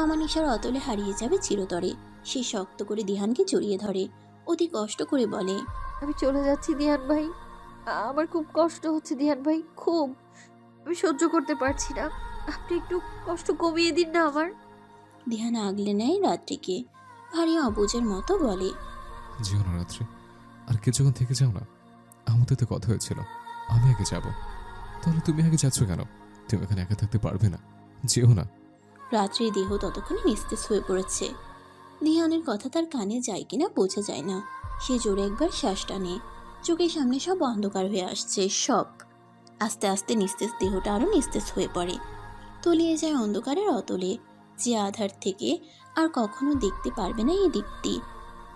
অমানিসার অতলে হারিয়ে যাবে চিরতরে। সে শক্ত করে দিহানকে জড়িয়ে ধরে, অতি কষ্ট করে বলে, আমি চলে যাচ্ছি দিহান ভাই। আমার খুব কষ্ট হচ্ছে দিহান ভাই, খুব। আমি সহ্য করতে পারছি না। আপনি একটু কষ্ট কমিয়ে দিন না আমার। দিহান আগলে নেয় রাত্রিকে, ভারী অবুঝের মতো বলে, যেও না রাত্রি, আর কিছুক্ষণ থেকে যাও না। আমাদের তো কথা হয়েছিল আমি আগে যাব। তাহলে তুমি আগে যাচ্ছ কেন? তুমি এখানে একা থাকতে পারবে না, যেও না। রাত্রির দেহ ততক্ষণে নিস্তেজ হয়ে পড়েছে। দিহানের কথা তার কানে যায় কিনা বোঝা যায় না। সে জোরে একবার শ্বাস টানে। চোখের সামনে সব অন্ধকার হয়ে আসছে, সব। আস্তে আস্তে নিস্তেজ দেহটা আরো নিস্তেজ হয়ে পড়ে, তলিয়ে যায় অন্ধকারের অতলে, যে আধার থেকে আর কখনো দেখতে পারবে না এই দীপ্তি।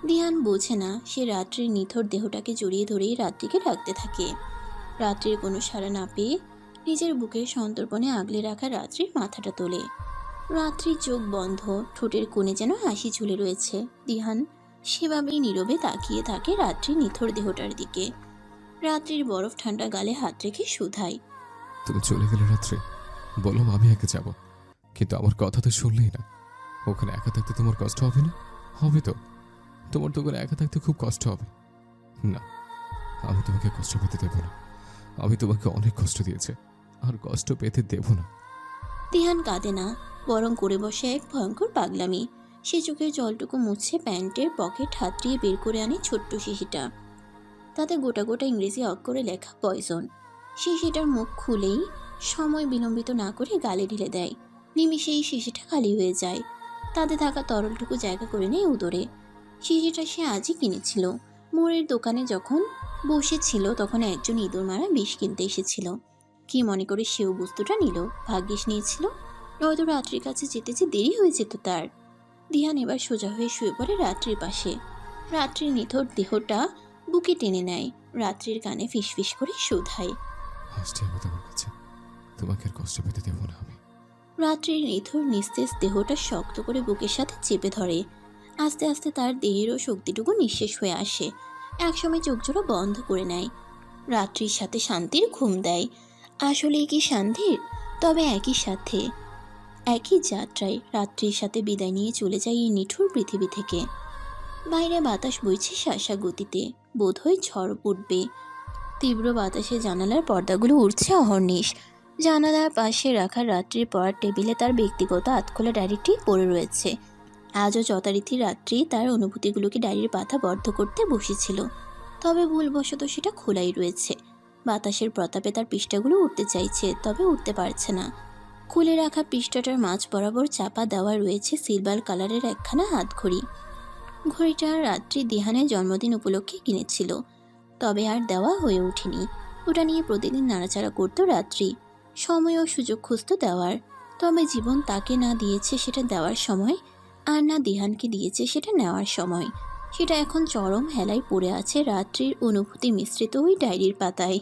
দিহান বোঝে না, সে রাত্রির নিথর দেহটাকে জড়িয়ে ধরেই রাত্রিকে ডাকতে থাকে। রাত্রির কোনো সাড়া না পেয়ে নিজের বুকের সন্তর্পণে আগলে রাখা রাত্রির মাথাটা তোলে। রাত্রির চোখ বন্ধ, ঠোঁটের কোণে যেন হাসি ঝুলে রয়েছে। দিহান সেভাবেই নীরবে তাকিয়ে থাকে রাত্রির নিথর দেহটার দিকে। রাত্রির বরফ ঠান্ডা গালে হাত রেখে শুধায়, তুমি চলে গেলে রাত্রি, বললাম আমি একা যাব, কিন্তু আমার কথা তো শুনলেই না। ওখানে একা থাকতে তোমার কষ্ট হবে না? হবে তো। তোমার তো ওখানে একা থাকতে খুব কষ্ট হবে। না, আমি তোমাকে কষ্ট পেতে দেব না। আমি তোমাকে অনেক কষ্ট দিয়েছি, আর কষ্ট পেতে দেব না। দিহান কাঁদে না, বরং করে বসে এক ভয়ঙ্কর পাগলামি। সে চোখের জলটুকু মুছে প্যান্টের পকেট হাতড়িয়ে বের করে আনে ছোট্ট শিশিটা। তাতে গোটা গোটা ইংরেজি অক্ষরে লেখা পয়জন। শিশিটার মুখ খুলেই সময় বিলম্বিত না করে গালে ঢেলে দেয়। নিমিষেই শিশিটা খালি হয়ে যায়। তাতে থাকা তরলটুকু জায়গা করে নেয় উদরে। শিশিটা সে আজই কিনেছিল। মোড়ের দোকানে যখন বসেছিল তখন একজন ইঁদুর মারা বিষ কিনতে এসেছিল। কি মনে করে সেও বস্তুটা নিল, ভাগ্যিস নিয়েছিল, নয়তো রাত্রির কাছে যেতে যে দেরি হয়ে যেত তার। দিহান এবার সোজা হয়ে শুয়ে পড়ে রাত্রির পাশে। রাত্রির নিথর দেহটা বুকে টেনে নেয়, রাত্রির কানে ফিসফিস করে শুধায়। আসছি আমি তোমার কাছে, তোমাকে আর কষ্ট পেতে দেবো না আমি। রাত্রির নিথর নিস্তেজ দেহটা শক্ত করে বুকের সাথে চেপে ধরে। আস্তে আস্তে তার দেহেরও শক্তিটুকু নিঃশেষ হয়ে আসে, একসময় চোখজোড়া বন্ধ করে নেয়। রাত্রির সাথে শান্তির ঘুম দেয়। আসলেই কি শান্তির? তবে একই সাথে একই যাত্রায় রাত্রির সাথে বিদায় নিয়ে চলে যায় এই নিঠুর পৃথিবী থেকে। বাইরে বাতাস বইছে শাসা গতিতে, বোধহয় ঝড় উঠবে। তীব্র বাতাসে জানালার পর্দাগুলো উড়ছে অহর্নিশ। জানালার পাশে রাখা রাত্রির পড়ার টেবিলে তার ব্যক্তিগত আতখোলা ডায়েরিটি পড়ে রয়েছে। আজও যথারীতি রাত্রি তার অনুভূতিগুলোকে ডায়েরির পাতা বদ্ধ করতে বসেছিল, তবে ভুলবশত সেটা খোলাই রয়েছে। বাতাসের প্রতাপে তার পৃষ্ঠাগুলো উঠতে চাইছে, তবে উঠতে পারছে না। খুলে রাখা পৃষ্ঠাটার মাঝ বরাবর চাপা দেওয়া রয়েছে সিলভার কালারের একখানা হাতঘড়ি। ঘড়িটা রাত্রি দিহানের জন্মদিন উপলক্ষে কিনেছিল, তবে আর দেওয়া হয়ে ওঠেনি। ওটা নিয়ে প্রতিদিন নাড়াচাড়া করতো রাত্রি, সময় ও সুযোগ খুঁজত দেওয়ার। তবে জীবন তাকে না দিয়েছে সেটা দেওয়ার সময়, আর না দিহানকে দিয়েছে সেটা নেওয়ার সময়। সেটা এখন চরম হেলায় পড়ে আছে রাত্রির অনুভূতি মিশ্রিত ওই ডায়েরির পাতায়।